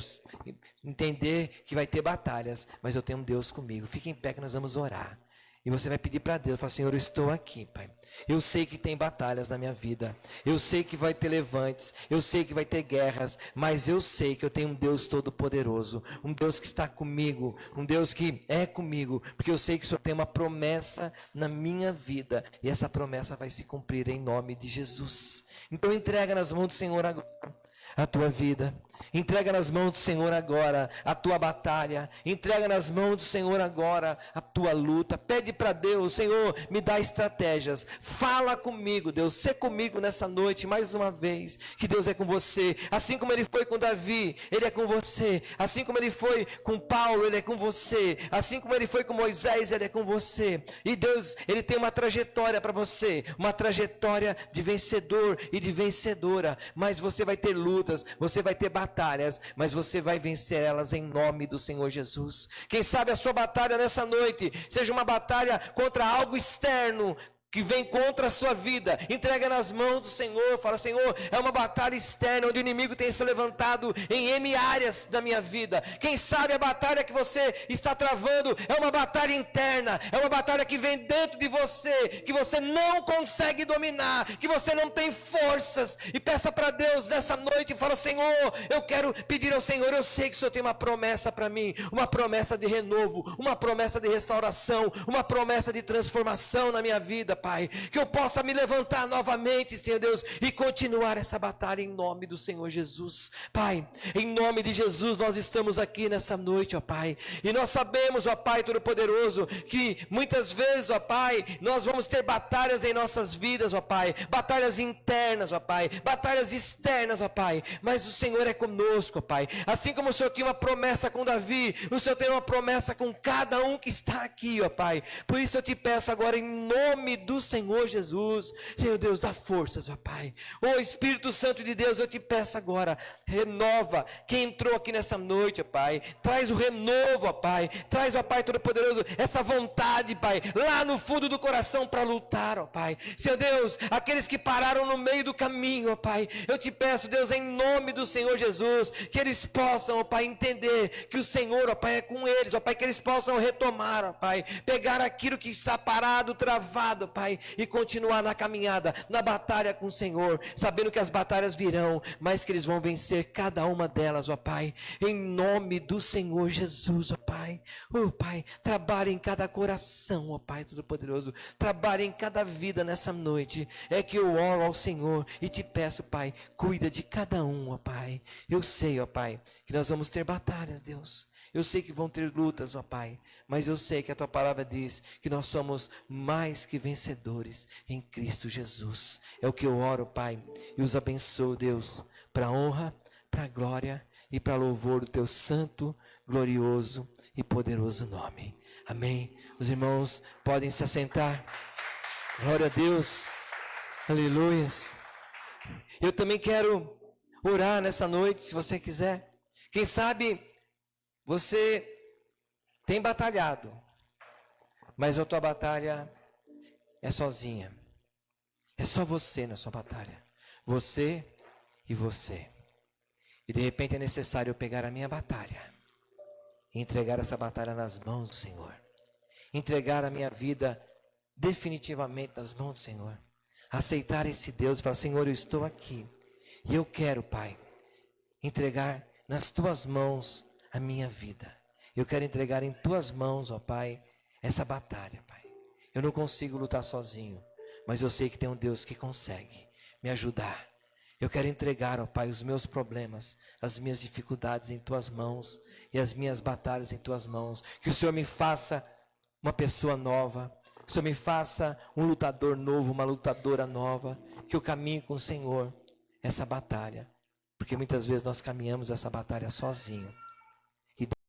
S1: entender que vai ter batalhas, mas eu tenho um Deus comigo. Fique em pé que nós vamos orar. E você vai pedir para Deus, fala: Senhor, eu estou aqui, Pai. Eu sei que tem batalhas na minha vida. Eu sei que vai ter levantes. Eu sei que vai ter guerras. Mas eu sei que eu tenho um Deus todo-poderoso. Um Deus que está comigo. Um Deus que é comigo. Porque eu sei que o Senhor tem uma promessa na minha vida. E essa promessa vai se cumprir em nome de Jesus. Então entrega nas mãos do Senhor agora a tua vida, Entrega nas mãos do Senhor agora a tua batalha. Entrega nas mãos do Senhor agora a tua luta. Pede para Deus: Senhor, me dá estratégias. Fala comigo, Deus. Sê comigo nessa noite, mais uma vez. Que Deus é com você. Assim como Ele foi com Davi, Ele é com você. Assim como Ele foi com Paulo, Ele é com você. Assim como Ele foi com Moisés, Ele é com você. E Deus, Ele tem uma trajetória para você. Uma trajetória de vencedor e de vencedora. Mas você vai ter lutas, você vai ter batalhas, mas você vai vencer elas em nome do Senhor Jesus. Quem sabe a sua batalha nessa noite seja uma batalha contra algo externo que vem contra a sua vida. Entrega nas mãos do Senhor. Fala: Senhor, é uma batalha externa onde o inimigo tem se levantado em M áreas da minha vida. Quem sabe a batalha que você está travando é uma batalha interna, é uma batalha que vem dentro de você, que você não consegue dominar, que você não tem forças. E peça para Deus nessa noite e fala: Senhor, eu quero pedir ao Senhor, eu sei que o Senhor tem uma promessa para mim, uma promessa de renovo, uma promessa de restauração, uma promessa de transformação na minha vida, Pai, que eu possa me levantar novamente, Senhor Deus, e continuar essa batalha em nome do Senhor Jesus. Pai, em nome de Jesus, nós estamos aqui nessa noite, ó Pai, e nós sabemos, ó Pai Todo-Poderoso, que muitas vezes, ó Pai, nós vamos ter batalhas em nossas vidas, ó Pai, batalhas internas, ó Pai, batalhas externas, ó Pai, mas o Senhor é conosco, ó Pai. Assim como o Senhor tinha uma promessa com Davi, o Senhor tem uma promessa com cada um que está aqui, ó Pai. Por isso eu te peço agora, em nome do Senhor Jesus, Senhor Deus, dá forças, ó Pai. Ô Espírito Santo de Deus, eu te peço agora, renova quem entrou aqui nessa noite, ó Pai. Traz o renovo, ó Pai. Traz, ó Pai Todo-Poderoso, essa vontade, Pai, lá no fundo do coração para lutar, ó Pai. Senhor Deus, aqueles que pararam no meio do caminho, ó Pai, eu te peço, Deus, em nome do Senhor Jesus, que eles possam, ó Pai, entender que o Senhor, ó Pai, é com eles, ó Pai, que eles possam retomar, ó Pai, pegar aquilo que está parado, travado, Pai, e continuar na caminhada, na batalha com o Senhor, sabendo que as batalhas virão, mas que eles vão vencer cada uma delas, ó Pai, em nome do Senhor Jesus, ó Pai. Ó Pai, trabalhe em cada coração, ó Pai Todo-Poderoso, trabalhe em cada vida nessa noite, é que eu oro ao Senhor e te peço, Pai, cuida de cada um, ó Pai. Eu sei, ó Pai, que nós vamos ter batalhas, Deus. Eu sei que vão ter lutas, ó Pai, mas eu sei que a Tua palavra diz que nós somos mais que vencedores em Cristo Jesus. É o que eu oro, Pai, e os abençoo, Deus, para a honra, para a glória e para louvor do Teu santo, glorioso e poderoso nome. Amém. Os irmãos podem se assentar. Glória a Deus. Aleluias. Eu também quero orar nessa noite, se você quiser. Quem sabe você tem batalhado, mas a tua batalha é sozinha. É só você na sua batalha. Você e você. E de repente é necessário eu pegar a minha batalha e entregar essa batalha nas mãos do Senhor. Entregar a minha vida definitivamente nas mãos do Senhor. Aceitar esse Deus e falar: Senhor, eu estou aqui. E eu quero, Pai, entregar nas Tuas mãos a minha vida. Eu quero entregar em Tuas mãos, ó Pai, essa batalha, Pai. Eu não consigo lutar sozinho, mas eu sei que tem um Deus que consegue me ajudar. Eu quero entregar, ó Pai, os meus problemas, as minhas dificuldades em Tuas mãos e as minhas batalhas em Tuas mãos. Que o Senhor me faça uma pessoa nova, que o Senhor me faça um lutador novo, uma lutadora nova, que eu caminhe com o Senhor essa batalha, porque muitas vezes nós caminhamos essa batalha sozinho.